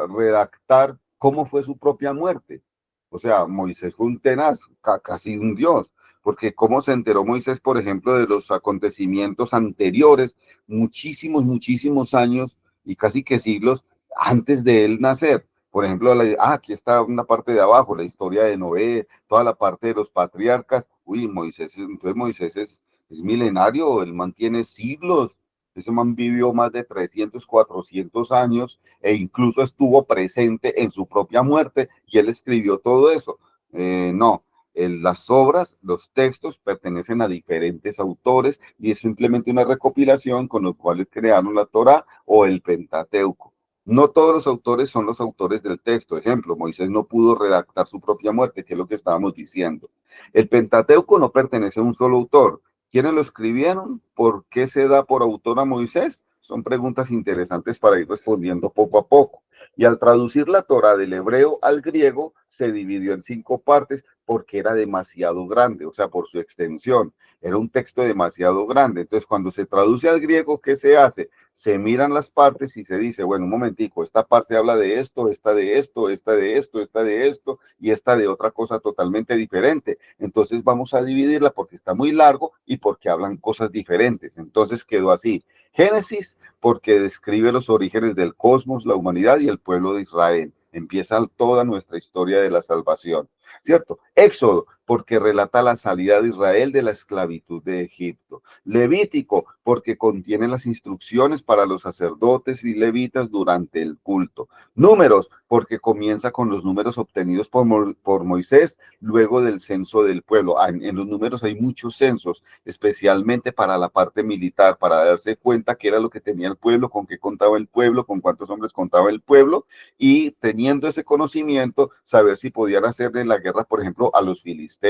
redactar cómo fue su propia muerte. O sea, Moisés fue un tenaz, casi un dios, porque cómo se enteró Moisés, por ejemplo, de los acontecimientos anteriores, muchísimos, muchísimos años y casi que siglos antes de él nacer. Por ejemplo, aquí está una parte de abajo, la historia de Noé, toda la parte de los patriarcas. Uy, Moisés, entonces Moisés es milenario, él mantiene siglos. Ese man vivió más de 300, 400 años e incluso estuvo presente en su propia muerte y él escribió todo eso. No, las obras, los textos pertenecen a diferentes autores y es simplemente una recopilación con los cuales crearon la Torá o el Pentateuco. No todos los autores son los autores del texto. Ejemplo, Moisés no pudo redactar su propia muerte, que es lo que estábamos diciendo. El Pentateuco no pertenece a un solo autor. ¿Quiénes lo escribieron? ¿Por qué se da por autor a Moisés? Son preguntas interesantes para ir respondiendo poco a poco. Y al traducir la Torá del hebreo al griego, se dividió en 5 partes porque era demasiado grande, o sea, por su extensión. Era un texto demasiado grande. Entonces, cuando se traduce al griego, ¿qué se hace? Se miran las partes y se dice, bueno, un momentico, esta parte habla de esto, esta de esto, esta de esto, esta de esto y esta de otra cosa totalmente diferente. Entonces vamos a dividirla porque está muy largo y porque hablan cosas diferentes. Entonces quedó así. Génesis, porque describe los orígenes del cosmos, la humanidad y el pueblo de Israel. Empieza toda nuestra historia de la salvación, ¿cierto? Éxodo, porque relata la salida de Israel de la esclavitud de Egipto. Levítico, porque contiene las instrucciones para los sacerdotes y levitas durante el culto. Números, porque comienza con los números obtenidos por Moisés luego del censo del pueblo. En los números hay muchos censos, especialmente para la parte militar, para darse cuenta qué era lo que tenía el pueblo, con qué contaba el pueblo, con cuántos hombres contaba el pueblo, y teniendo ese conocimiento, saber si podían hacerle la guerra, por ejemplo, a los filisteos,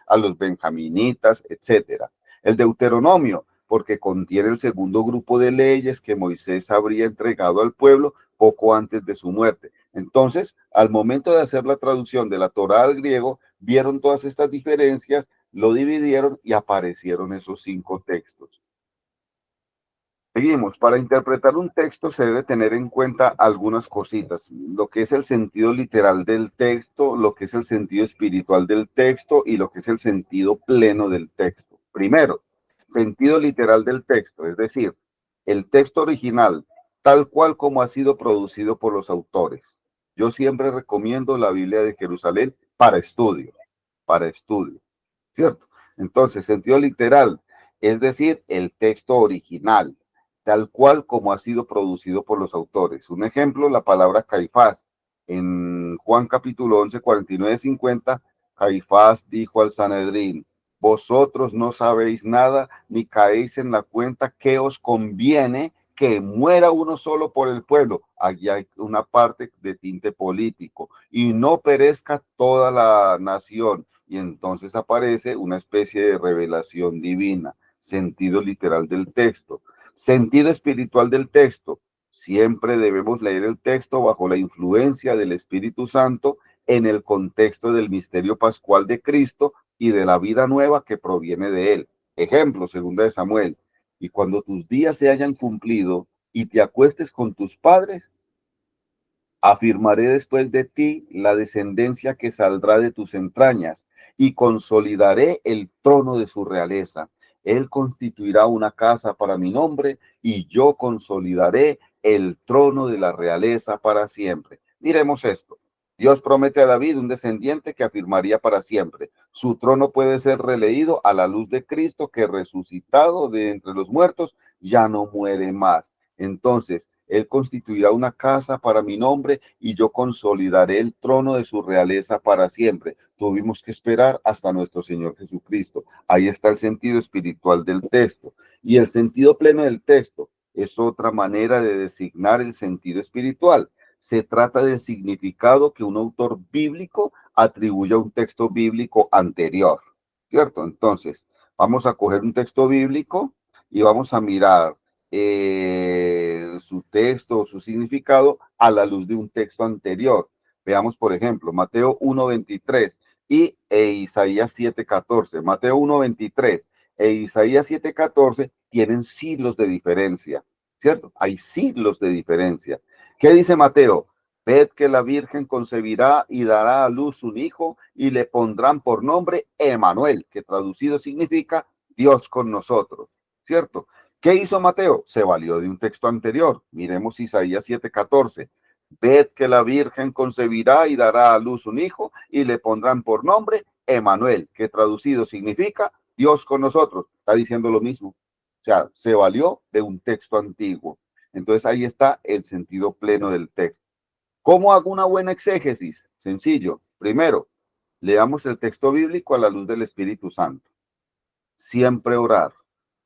a los benjaminitas, etcétera. El Deuteronomio, porque contiene el segundo grupo de leyes que Moisés habría entregado al pueblo poco antes de su muerte. Entonces, al momento de hacer la traducción de la Torá al griego, vieron todas estas diferencias, lo dividieron y aparecieron esos 5 textos. Seguimos. Para interpretar un texto se debe tener en cuenta algunas cositas, lo que es el sentido literal del texto, lo que es el sentido espiritual del texto y lo que es el sentido pleno del texto. Primero, sentido literal del texto, es decir, el texto original, tal cual como ha sido producido por los autores. Yo siempre recomiendo la Biblia de Jerusalén para estudio, ¿cierto? Entonces, sentido literal, es decir, el texto original, tal cual como ha sido producido por los autores. Un ejemplo, la palabra Caifás. En Juan capítulo 11, 49, 50, Caifás dijo al Sanedrín, vosotros no sabéis nada, ni caéis en la cuenta que os conviene que muera uno solo por el pueblo. Allí hay una parte de tinte político y no perezca toda la nación. Y entonces aparece una especie de revelación divina, sentido literal del texto. Sentido espiritual del texto. Siempre debemos leer el texto bajo la influencia del Espíritu Santo en el contexto del misterio pascual de Cristo y de la vida nueva que proviene de él. Ejemplo, 2 Samuel. Y cuando tus días se hayan cumplido y te acuestes con tus padres, afirmaré después de ti la descendencia que saldrá de tus entrañas y consolidaré el trono de su realeza. Él constituirá una casa para mi nombre y yo consolidaré el trono de la realeza para siempre. Miremos esto. Dios promete a David un descendiente que afirmaría para siempre. Su trono puede ser releído a la luz de Cristo, que resucitado de entre los muertos ya no muere más. Entonces, él constituirá una casa para mi nombre y yo consolidaré el trono de su realeza para siempre. Tuvimos que esperar hasta nuestro Señor Jesucristo. Ahí está el sentido espiritual del texto. Y el sentido pleno del texto es otra manera de designar el sentido espiritual. Se trata del significado que un autor bíblico atribuye a un texto bíblico anterior, ¿cierto? Entonces, vamos a coger un texto bíblico y vamos a mirar su texto o su significado a la luz de un texto anterior. Veamos, por ejemplo, Mateo 1:23 e Isaías 7:14. Mateo 1:23 e Isaías 7:14 tienen siglos de diferencia, ¿cierto? Hay siglos de diferencia. ¿Qué dice Mateo? Ved que la Virgen concebirá y dará a luz un hijo y le pondrán por nombre Emanuel, que traducido significa Dios con nosotros, ¿cierto? ¿Qué hizo Mateo? Se valió de un texto anterior. Miremos Isaías 7:14. Ved que la Virgen concebirá y dará a luz un hijo y le pondrán por nombre Emanuel, que traducido significa Dios con nosotros. Está diciendo lo mismo. O sea, se valió de un texto antiguo. Entonces ahí está el sentido pleno del texto. ¿Cómo hago una buena exégesis? Sencillo. Primero, leamos el texto bíblico a la luz del Espíritu Santo. Siempre orar.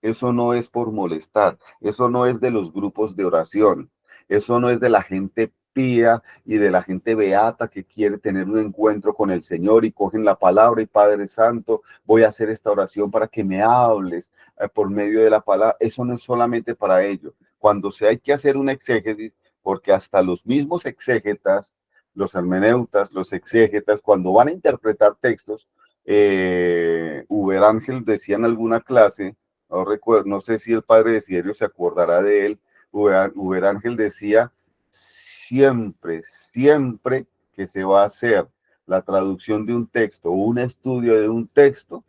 Eso no es por molestar. Eso no es de los grupos de oración. Eso no es de la gente pía y de la gente beata que quiere tener un encuentro con el Señor y cogen la palabra y Padre Santo, voy a hacer esta oración para que me hables por medio de la palabra. Eso no es solamente para ello. Cuando se hay que hacer una exégesis, porque hasta los mismos exégetas, los hermeneutas, los exégetas, cuando van a interpretar textos, Uber Ángel decía en alguna clase, no recuerdo, no sé si el padre Desiderio se acordará de él, Uber Ángel decía, siempre que se va a hacer la traducción de un texto o un estudio de un texto,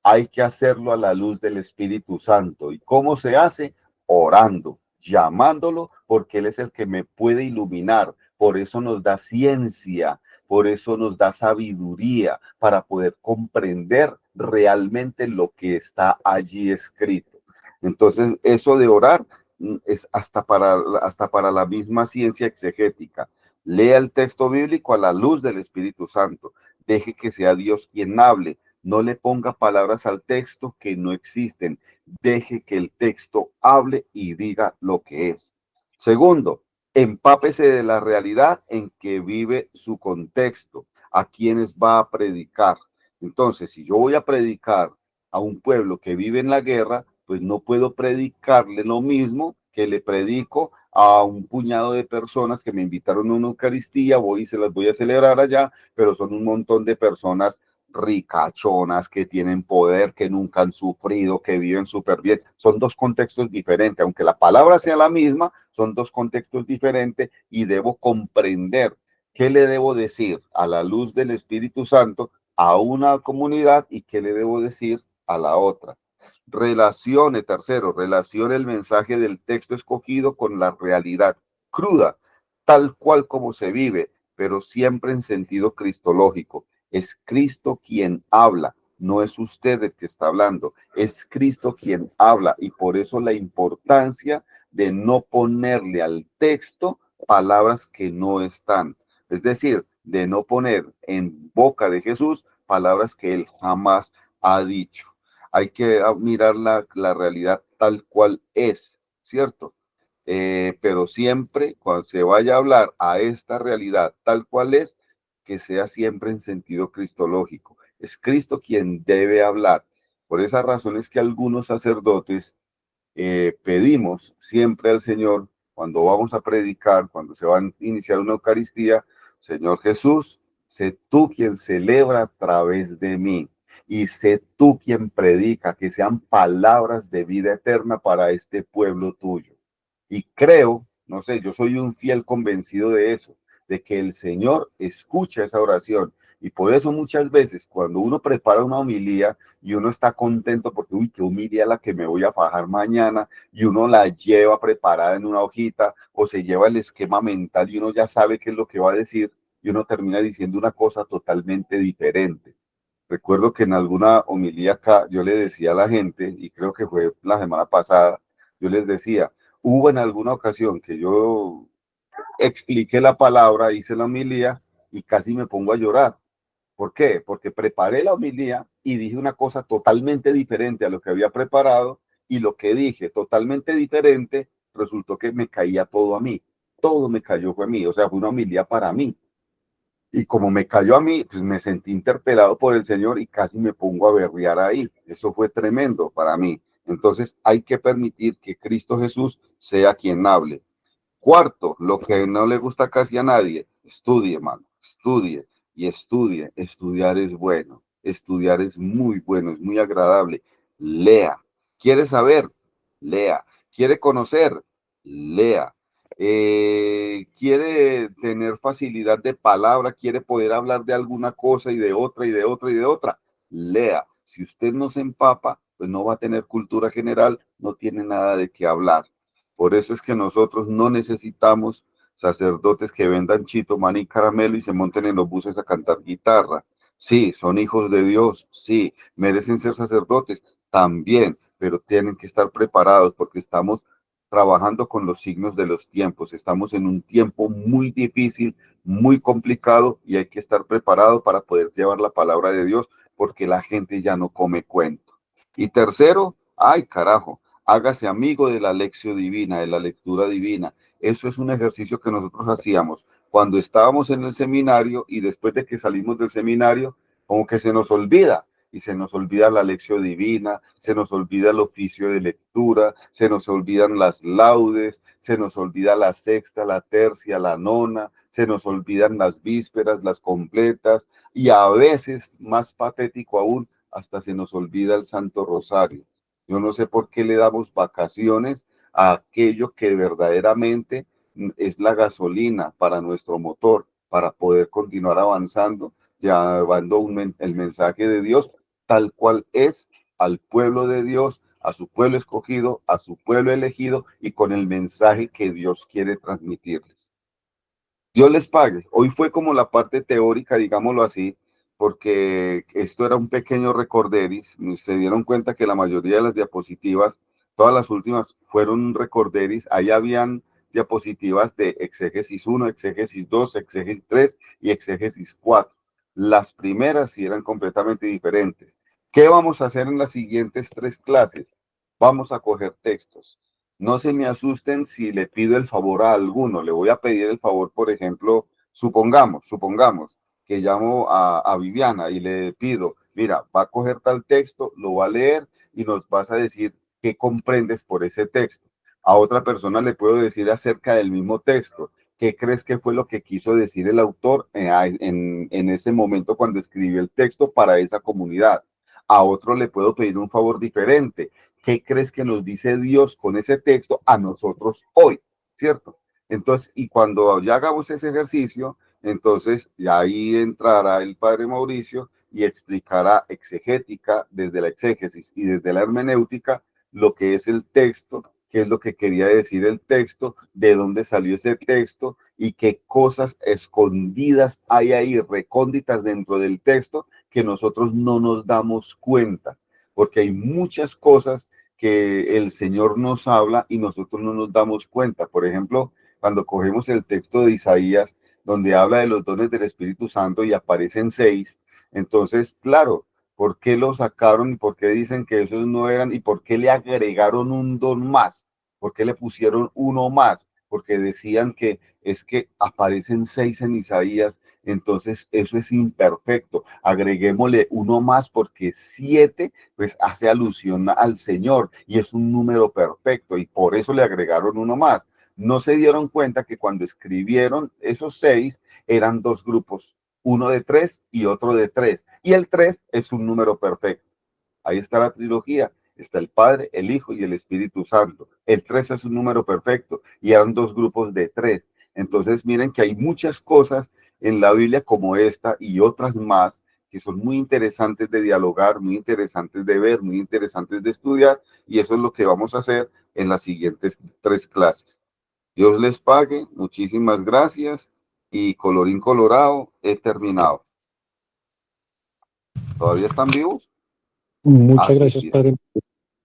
hay que hacerlo a la luz del Espíritu Santo. ¿Y cómo se hace? Orando, llamándolo, porque Él es el que me puede iluminar. Por eso nos da ciencia, por eso nos da sabiduría, para poder comprender realmente lo que está allí escrito. Entonces, eso de orar es hasta para la misma ciencia exegética. Lea el texto bíblico a la luz del Espíritu Santo. Deje que sea Dios quien hable. No le ponga palabras al texto que no existen. Deje que el texto hable y diga lo que es. Segundo, empápese de la realidad en que vive su contexto, a quienes va a predicar. Entonces, si yo voy a predicar a un pueblo que vive en la guerra, pues no puedo predicarle lo mismo que le predico a un puñado de personas que me invitaron a una Eucaristía, voy y se las voy a celebrar allá, pero son un montón de personas ricachonas, que tienen poder, que nunca han sufrido, que viven súper bien. Son dos contextos diferentes, aunque la palabra sea la misma, son dos contextos diferentes y debo comprender qué le debo decir a la luz del Espíritu Santo a una comunidad y qué le debo decir a la otra. Tercero, relacione el mensaje del texto escogido con la realidad cruda, tal cual como se vive, pero siempre en sentido cristológico. Es Cristo quien habla, no es usted el que está hablando, es Cristo quien habla, y por eso la importancia de no ponerle al texto palabras que no están, es decir, de no poner en boca de Jesús palabras que él jamás ha dicho. Hay que mirar la realidad tal cual es, ¿cierto? Pero siempre cuando se vaya a hablar a esta realidad tal cual es, que sea siempre en sentido cristológico. Es Cristo quien debe hablar. Por esa razón es que algunos sacerdotes pedimos siempre al Señor, cuando vamos a predicar, cuando se va a iniciar una Eucaristía, Señor Jesús, sé tú quien celebra a través de mí y sé tú quien predica, que sean palabras de vida eterna para este pueblo tuyo. Y creo, no sé, yo soy un fiel convencido de eso, de que el Señor escucha esa oración. Y por eso muchas veces cuando uno prepara una homilía y uno está contento porque, uy, qué homilía la que me voy a fajar mañana, y uno la lleva preparada en una hojita o se lleva el esquema mental y uno ya sabe qué es lo que va a decir, y uno termina diciendo una cosa totalmente diferente. Recuerdo que en alguna homilía acá yo le decía a la gente, y creo que fue la semana pasada, yo les decía, hubo en alguna ocasión que yo expliqué la palabra, hice la homilía y casi me pongo a llorar. ¿Por qué? Porque preparé la homilía y dije una cosa totalmente diferente a lo que había preparado, y lo que dije totalmente diferente resultó que me caía todo a mí. Todo me cayó a mí, o sea, fue una homilía para mí. Y como me cayó a mí, pues me sentí interpelado por el Señor y casi me pongo a berrear ahí. Eso fue tremendo para mí. Entonces hay que permitir que Cristo Jesús sea quien hable. Cuarto, lo que no le gusta casi a nadie, estudie, hermano, estudie y estudie. Estudiar es bueno, estudiar es muy bueno, es muy agradable. Lea. ¿Quiere saber? Lea. ¿Quiere conocer? Lea. ¿Quiere tener facilidad de palabra? ¿Quiere poder hablar de alguna cosa y de otra y de otra y de otra? Lea. Si usted no se empapa, pues no va a tener cultura general, no tiene nada de qué hablar. Por eso es que nosotros no necesitamos sacerdotes que vendan chito, maní y caramelo y se monten en los buses a cantar guitarra. Sí, son hijos de Dios, sí, merecen ser sacerdotes también, pero tienen que estar preparados porque estamos trabajando con los signos de los tiempos. Estamos en un tiempo muy difícil, muy complicado, y hay que estar preparado para poder llevar la palabra de Dios porque la gente ya no come cuento. Y tercero, ay carajo, hágase amigo de la lección divina, de la lectura divina. Eso es un ejercicio que nosotros hacíamos cuando estábamos en el seminario y después de que salimos del seminario, como que se nos olvida. Y se nos olvida la lección divina, se nos olvida el oficio de lectura, se nos olvidan las laudes, se nos olvida la sexta, la tercia, la nona, se nos olvidan las vísperas, las completas, y a veces, más patético aún, hasta se nos olvida el Santo Rosario. Yo no sé por qué le damos vacaciones a aquello que verdaderamente es la gasolina para nuestro motor, para poder continuar avanzando, llevando el mensaje de Dios tal cual es al pueblo de Dios, a su pueblo escogido, a su pueblo elegido y con el mensaje que Dios quiere transmitirles. Dios les pague. Hoy fue como la parte teórica, digámoslo así, porque esto era un pequeño recorderis. Se dieron cuenta que la mayoría de las diapositivas, todas las últimas, fueron un recorderis. Ahí habían diapositivas de exégesis 1, exégesis 2, exégesis 3 y exégesis 4. Las primeras sí eran completamente diferentes. ¿Qué vamos a hacer en las siguientes 3 clases? Vamos a coger textos. No se me asusten si le pido el favor a alguno. Le voy a pedir el favor, por ejemplo, supongamos que llamo a Viviana y le pido, mira, va a coger tal texto, lo va a leer y nos vas a decir qué comprendes por ese texto. A otra persona le puedo decir acerca del mismo texto. ¿Qué crees que fue lo que quiso decir el autor en ese momento cuando escribió el texto para esa comunidad? A otro le puedo pedir un favor diferente. ¿Qué crees que nos dice Dios con ese texto a nosotros hoy? ¿Cierto? Entonces, y cuando ya hagamos ese ejercicio, entonces ya ahí entrará el padre Mauricio y explicará exegética desde la exégesis y desde la hermenéutica lo que es el texto, qué es lo que quería decir el texto, de dónde salió ese texto y qué cosas escondidas hay ahí, recónditas dentro del texto que nosotros no nos damos cuenta, porque hay muchas cosas que el Señor nos habla y nosotros no nos damos cuenta. Por ejemplo, cuando cogemos el texto de Isaías, donde habla de los dones del Espíritu Santo y aparecen 6, entonces, claro, ¿por qué lo sacaron y por qué dicen que esos no eran y por qué le agregaron un don más? ¿Por qué le pusieron uno más? Porque decían que es que aparecen 6 en Isaías, entonces eso es imperfecto. Agreguémosle uno más porque 7 pues hace alusión al Señor y es un número perfecto y por eso le agregaron uno más. No se dieron cuenta que cuando escribieron esos 6 eran 2 grupos, uno de 3 y otro de 3. Y el 3 es un número perfecto. Ahí está la trilogía. Está el Padre, el Hijo y el Espíritu Santo. El 3 es un número perfecto y eran 2 grupos de 3. Entonces miren que hay muchas cosas en la Biblia como esta y otras más que son muy interesantes de dialogar, muy interesantes de ver, muy interesantes de estudiar, y eso es lo que vamos a hacer en las siguientes 3 clases. Dios les pague, muchísimas gracias, y colorín colorado, he terminado. ¿Todavía están vivos? Muchas Así gracias, sí. padre.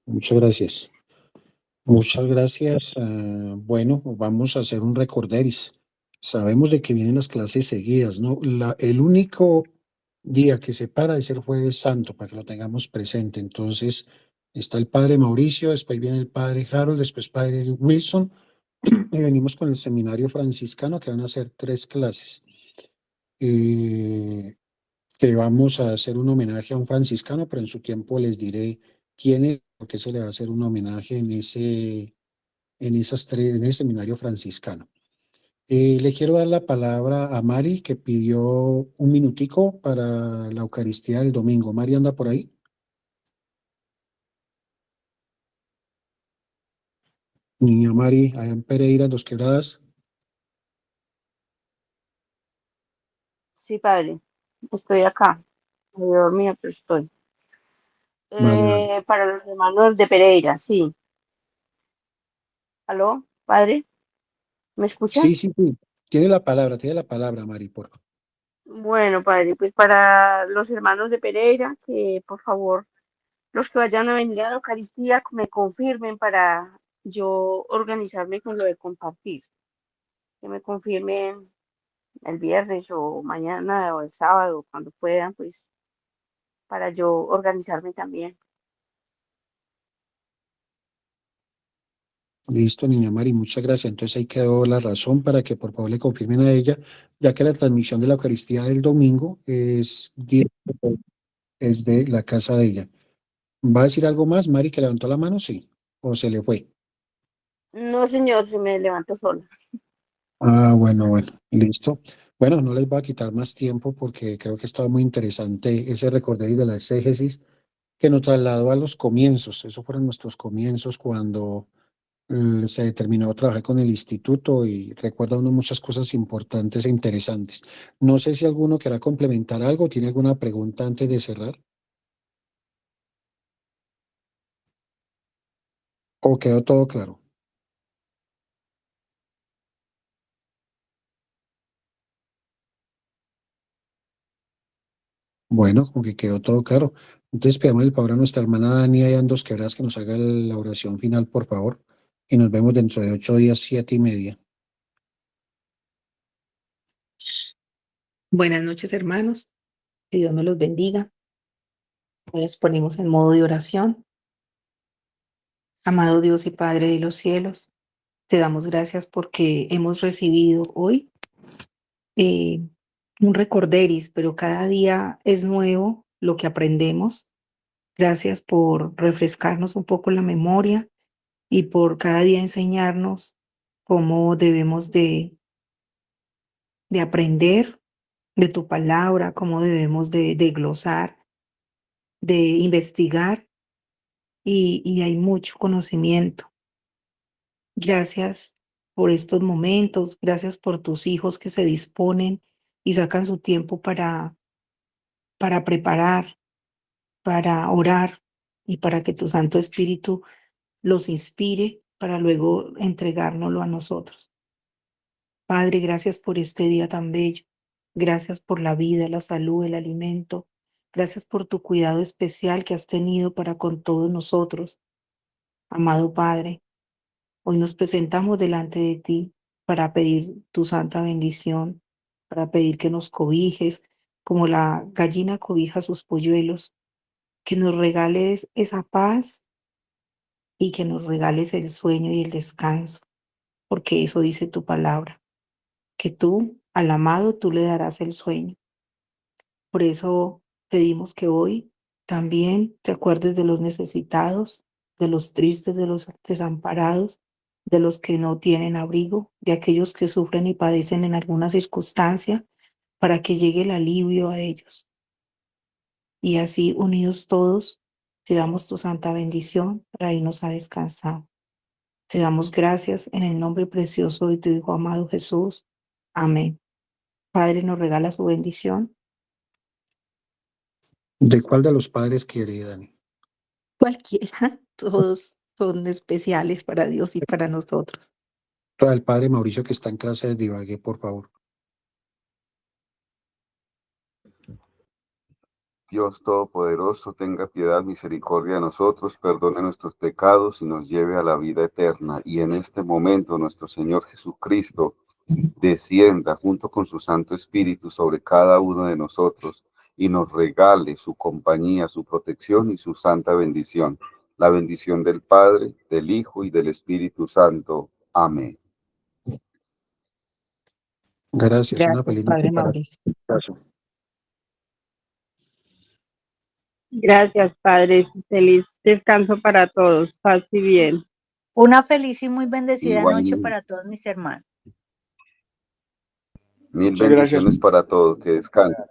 Muchas gracias. Muchas gracias. Bueno, vamos a hacer un recorderis. Sabemos de que vienen las clases seguidas, ¿no? El único día que se para es el Jueves Santo, para que lo tengamos presente. Entonces, está el padre Mauricio, después viene el padre Harold, después padre Wilson, y venimos con el seminario franciscano, que van a ser 3 clases. Que vamos a hacer un homenaje a un franciscano, pero en su tiempo les diré quién es, por qué se le va a hacer un homenaje en ese seminario franciscano. Le quiero dar la palabra a Mari, que pidió un minutico para la Eucaristía del domingo. Mari, anda por ahí. Niña Mari, allá en Pereira, Dos Quebradas. Sí, padre, estoy acá. Medio dormida, pero estoy. Vale, vale. Para los hermanos de Pereira, sí. ¿Aló, padre? ¿Me escucha? Sí, sí, sí. Tiene la palabra, Mari, por favor. Bueno, padre, pues para los hermanos de Pereira, que por favor, los que vayan a venir a la Eucaristía, me confirmen para yo organizarme con lo de compartir. Que me confirmen el viernes o mañana o el sábado, cuando puedan, pues para yo organizarme también. Listo, niña Mari, muchas gracias. Entonces ahí quedó la razón para que por favor le confirmen a ella, ya que la transmisión de la Eucaristía del domingo es de la casa de ella. ¿Va a decir algo más, Mari, que levantó la mano? Sí. ¿O se le fue? No, señor, se me levanta sola. Ah, bueno, listo. Bueno, no les voy a quitar más tiempo porque creo que estaba muy interesante ese recorderis de la exégesis que nos trasladó a los comienzos. Esos fueron nuestros comienzos cuando se terminó de trabajar con el instituto y recuerda uno muchas cosas importantes e interesantes. No sé si alguno querrá complementar algo, tiene alguna pregunta antes de cerrar o quedó todo claro. Bueno, como que quedó todo claro. Entonces pedimos el favor a nuestra hermana Dani y Andos Quebradas que nos haga la oración final, por favor. Y nos vemos dentro de 8 días, 7:30. Buenas noches, hermanos. Que Dios me los bendiga. Hoy nos ponemos en modo de oración. Amado Dios y Padre de los cielos, te damos gracias porque hemos recibido hoy eh, un recorderis, pero cada día es nuevo lo que aprendemos. Gracias por refrescarnos un poco la memoria y por cada día enseñarnos cómo debemos de aprender de tu palabra, cómo debemos de glosar, de investigar y hay mucho conocimiento. Gracias por estos momentos, gracias por tus hijos que se disponen y sacan su tiempo para preparar, para orar y para que tu Santo Espíritu los inspire para luego entregárnoslo a nosotros. Padre, gracias por este día tan bello. Gracias por la vida, la salud, el alimento. Gracias por tu cuidado especial que has tenido para con todos nosotros. Amado Padre, hoy nos presentamos delante de ti para pedir tu santa bendición, para pedir que nos cobijes como la gallina cobija a sus polluelos, que nos regales esa paz y que nos regales el sueño y el descanso, porque eso dice tu palabra, que tú, al amado, tú le darás el sueño. Por eso pedimos que hoy también te acuerdes de los necesitados, de los tristes, de los desamparados, de los que no tienen abrigo, de aquellos que sufren y padecen en alguna circunstancia, para que llegue el alivio a ellos. Y así, unidos todos, te damos tu santa bendición para irnos a descansar. Te damos gracias en el nombre precioso de tu Hijo amado Jesús. Amén. Padre, nos regala su bendición. ¿De cuál de los padres quiere, Dani? Cualquiera, todos son especiales para Dios y para nosotros. Para el padre Mauricio que está en clase de Ibagué, por favor. Dios Todopoderoso, tenga piedad, misericordia de nosotros, perdone nuestros pecados y nos lleve a la vida eterna. Y en este momento nuestro Señor Jesucristo descienda junto con su Santo Espíritu sobre cada uno de nosotros y nos regale su compañía, su protección y su santa bendición. La bendición del Padre, del Hijo y del Espíritu Santo. Amén. Gracias, una Gracias, feliz noche Padre para Mauricio. todos. Gracias, Padre. Feliz descanso para todos. Paz y bien. Una feliz y muy bendecida noche Igualmente. para todos mis hermanos. Mil Muchas gracias. bendiciones para todos. Que descansen.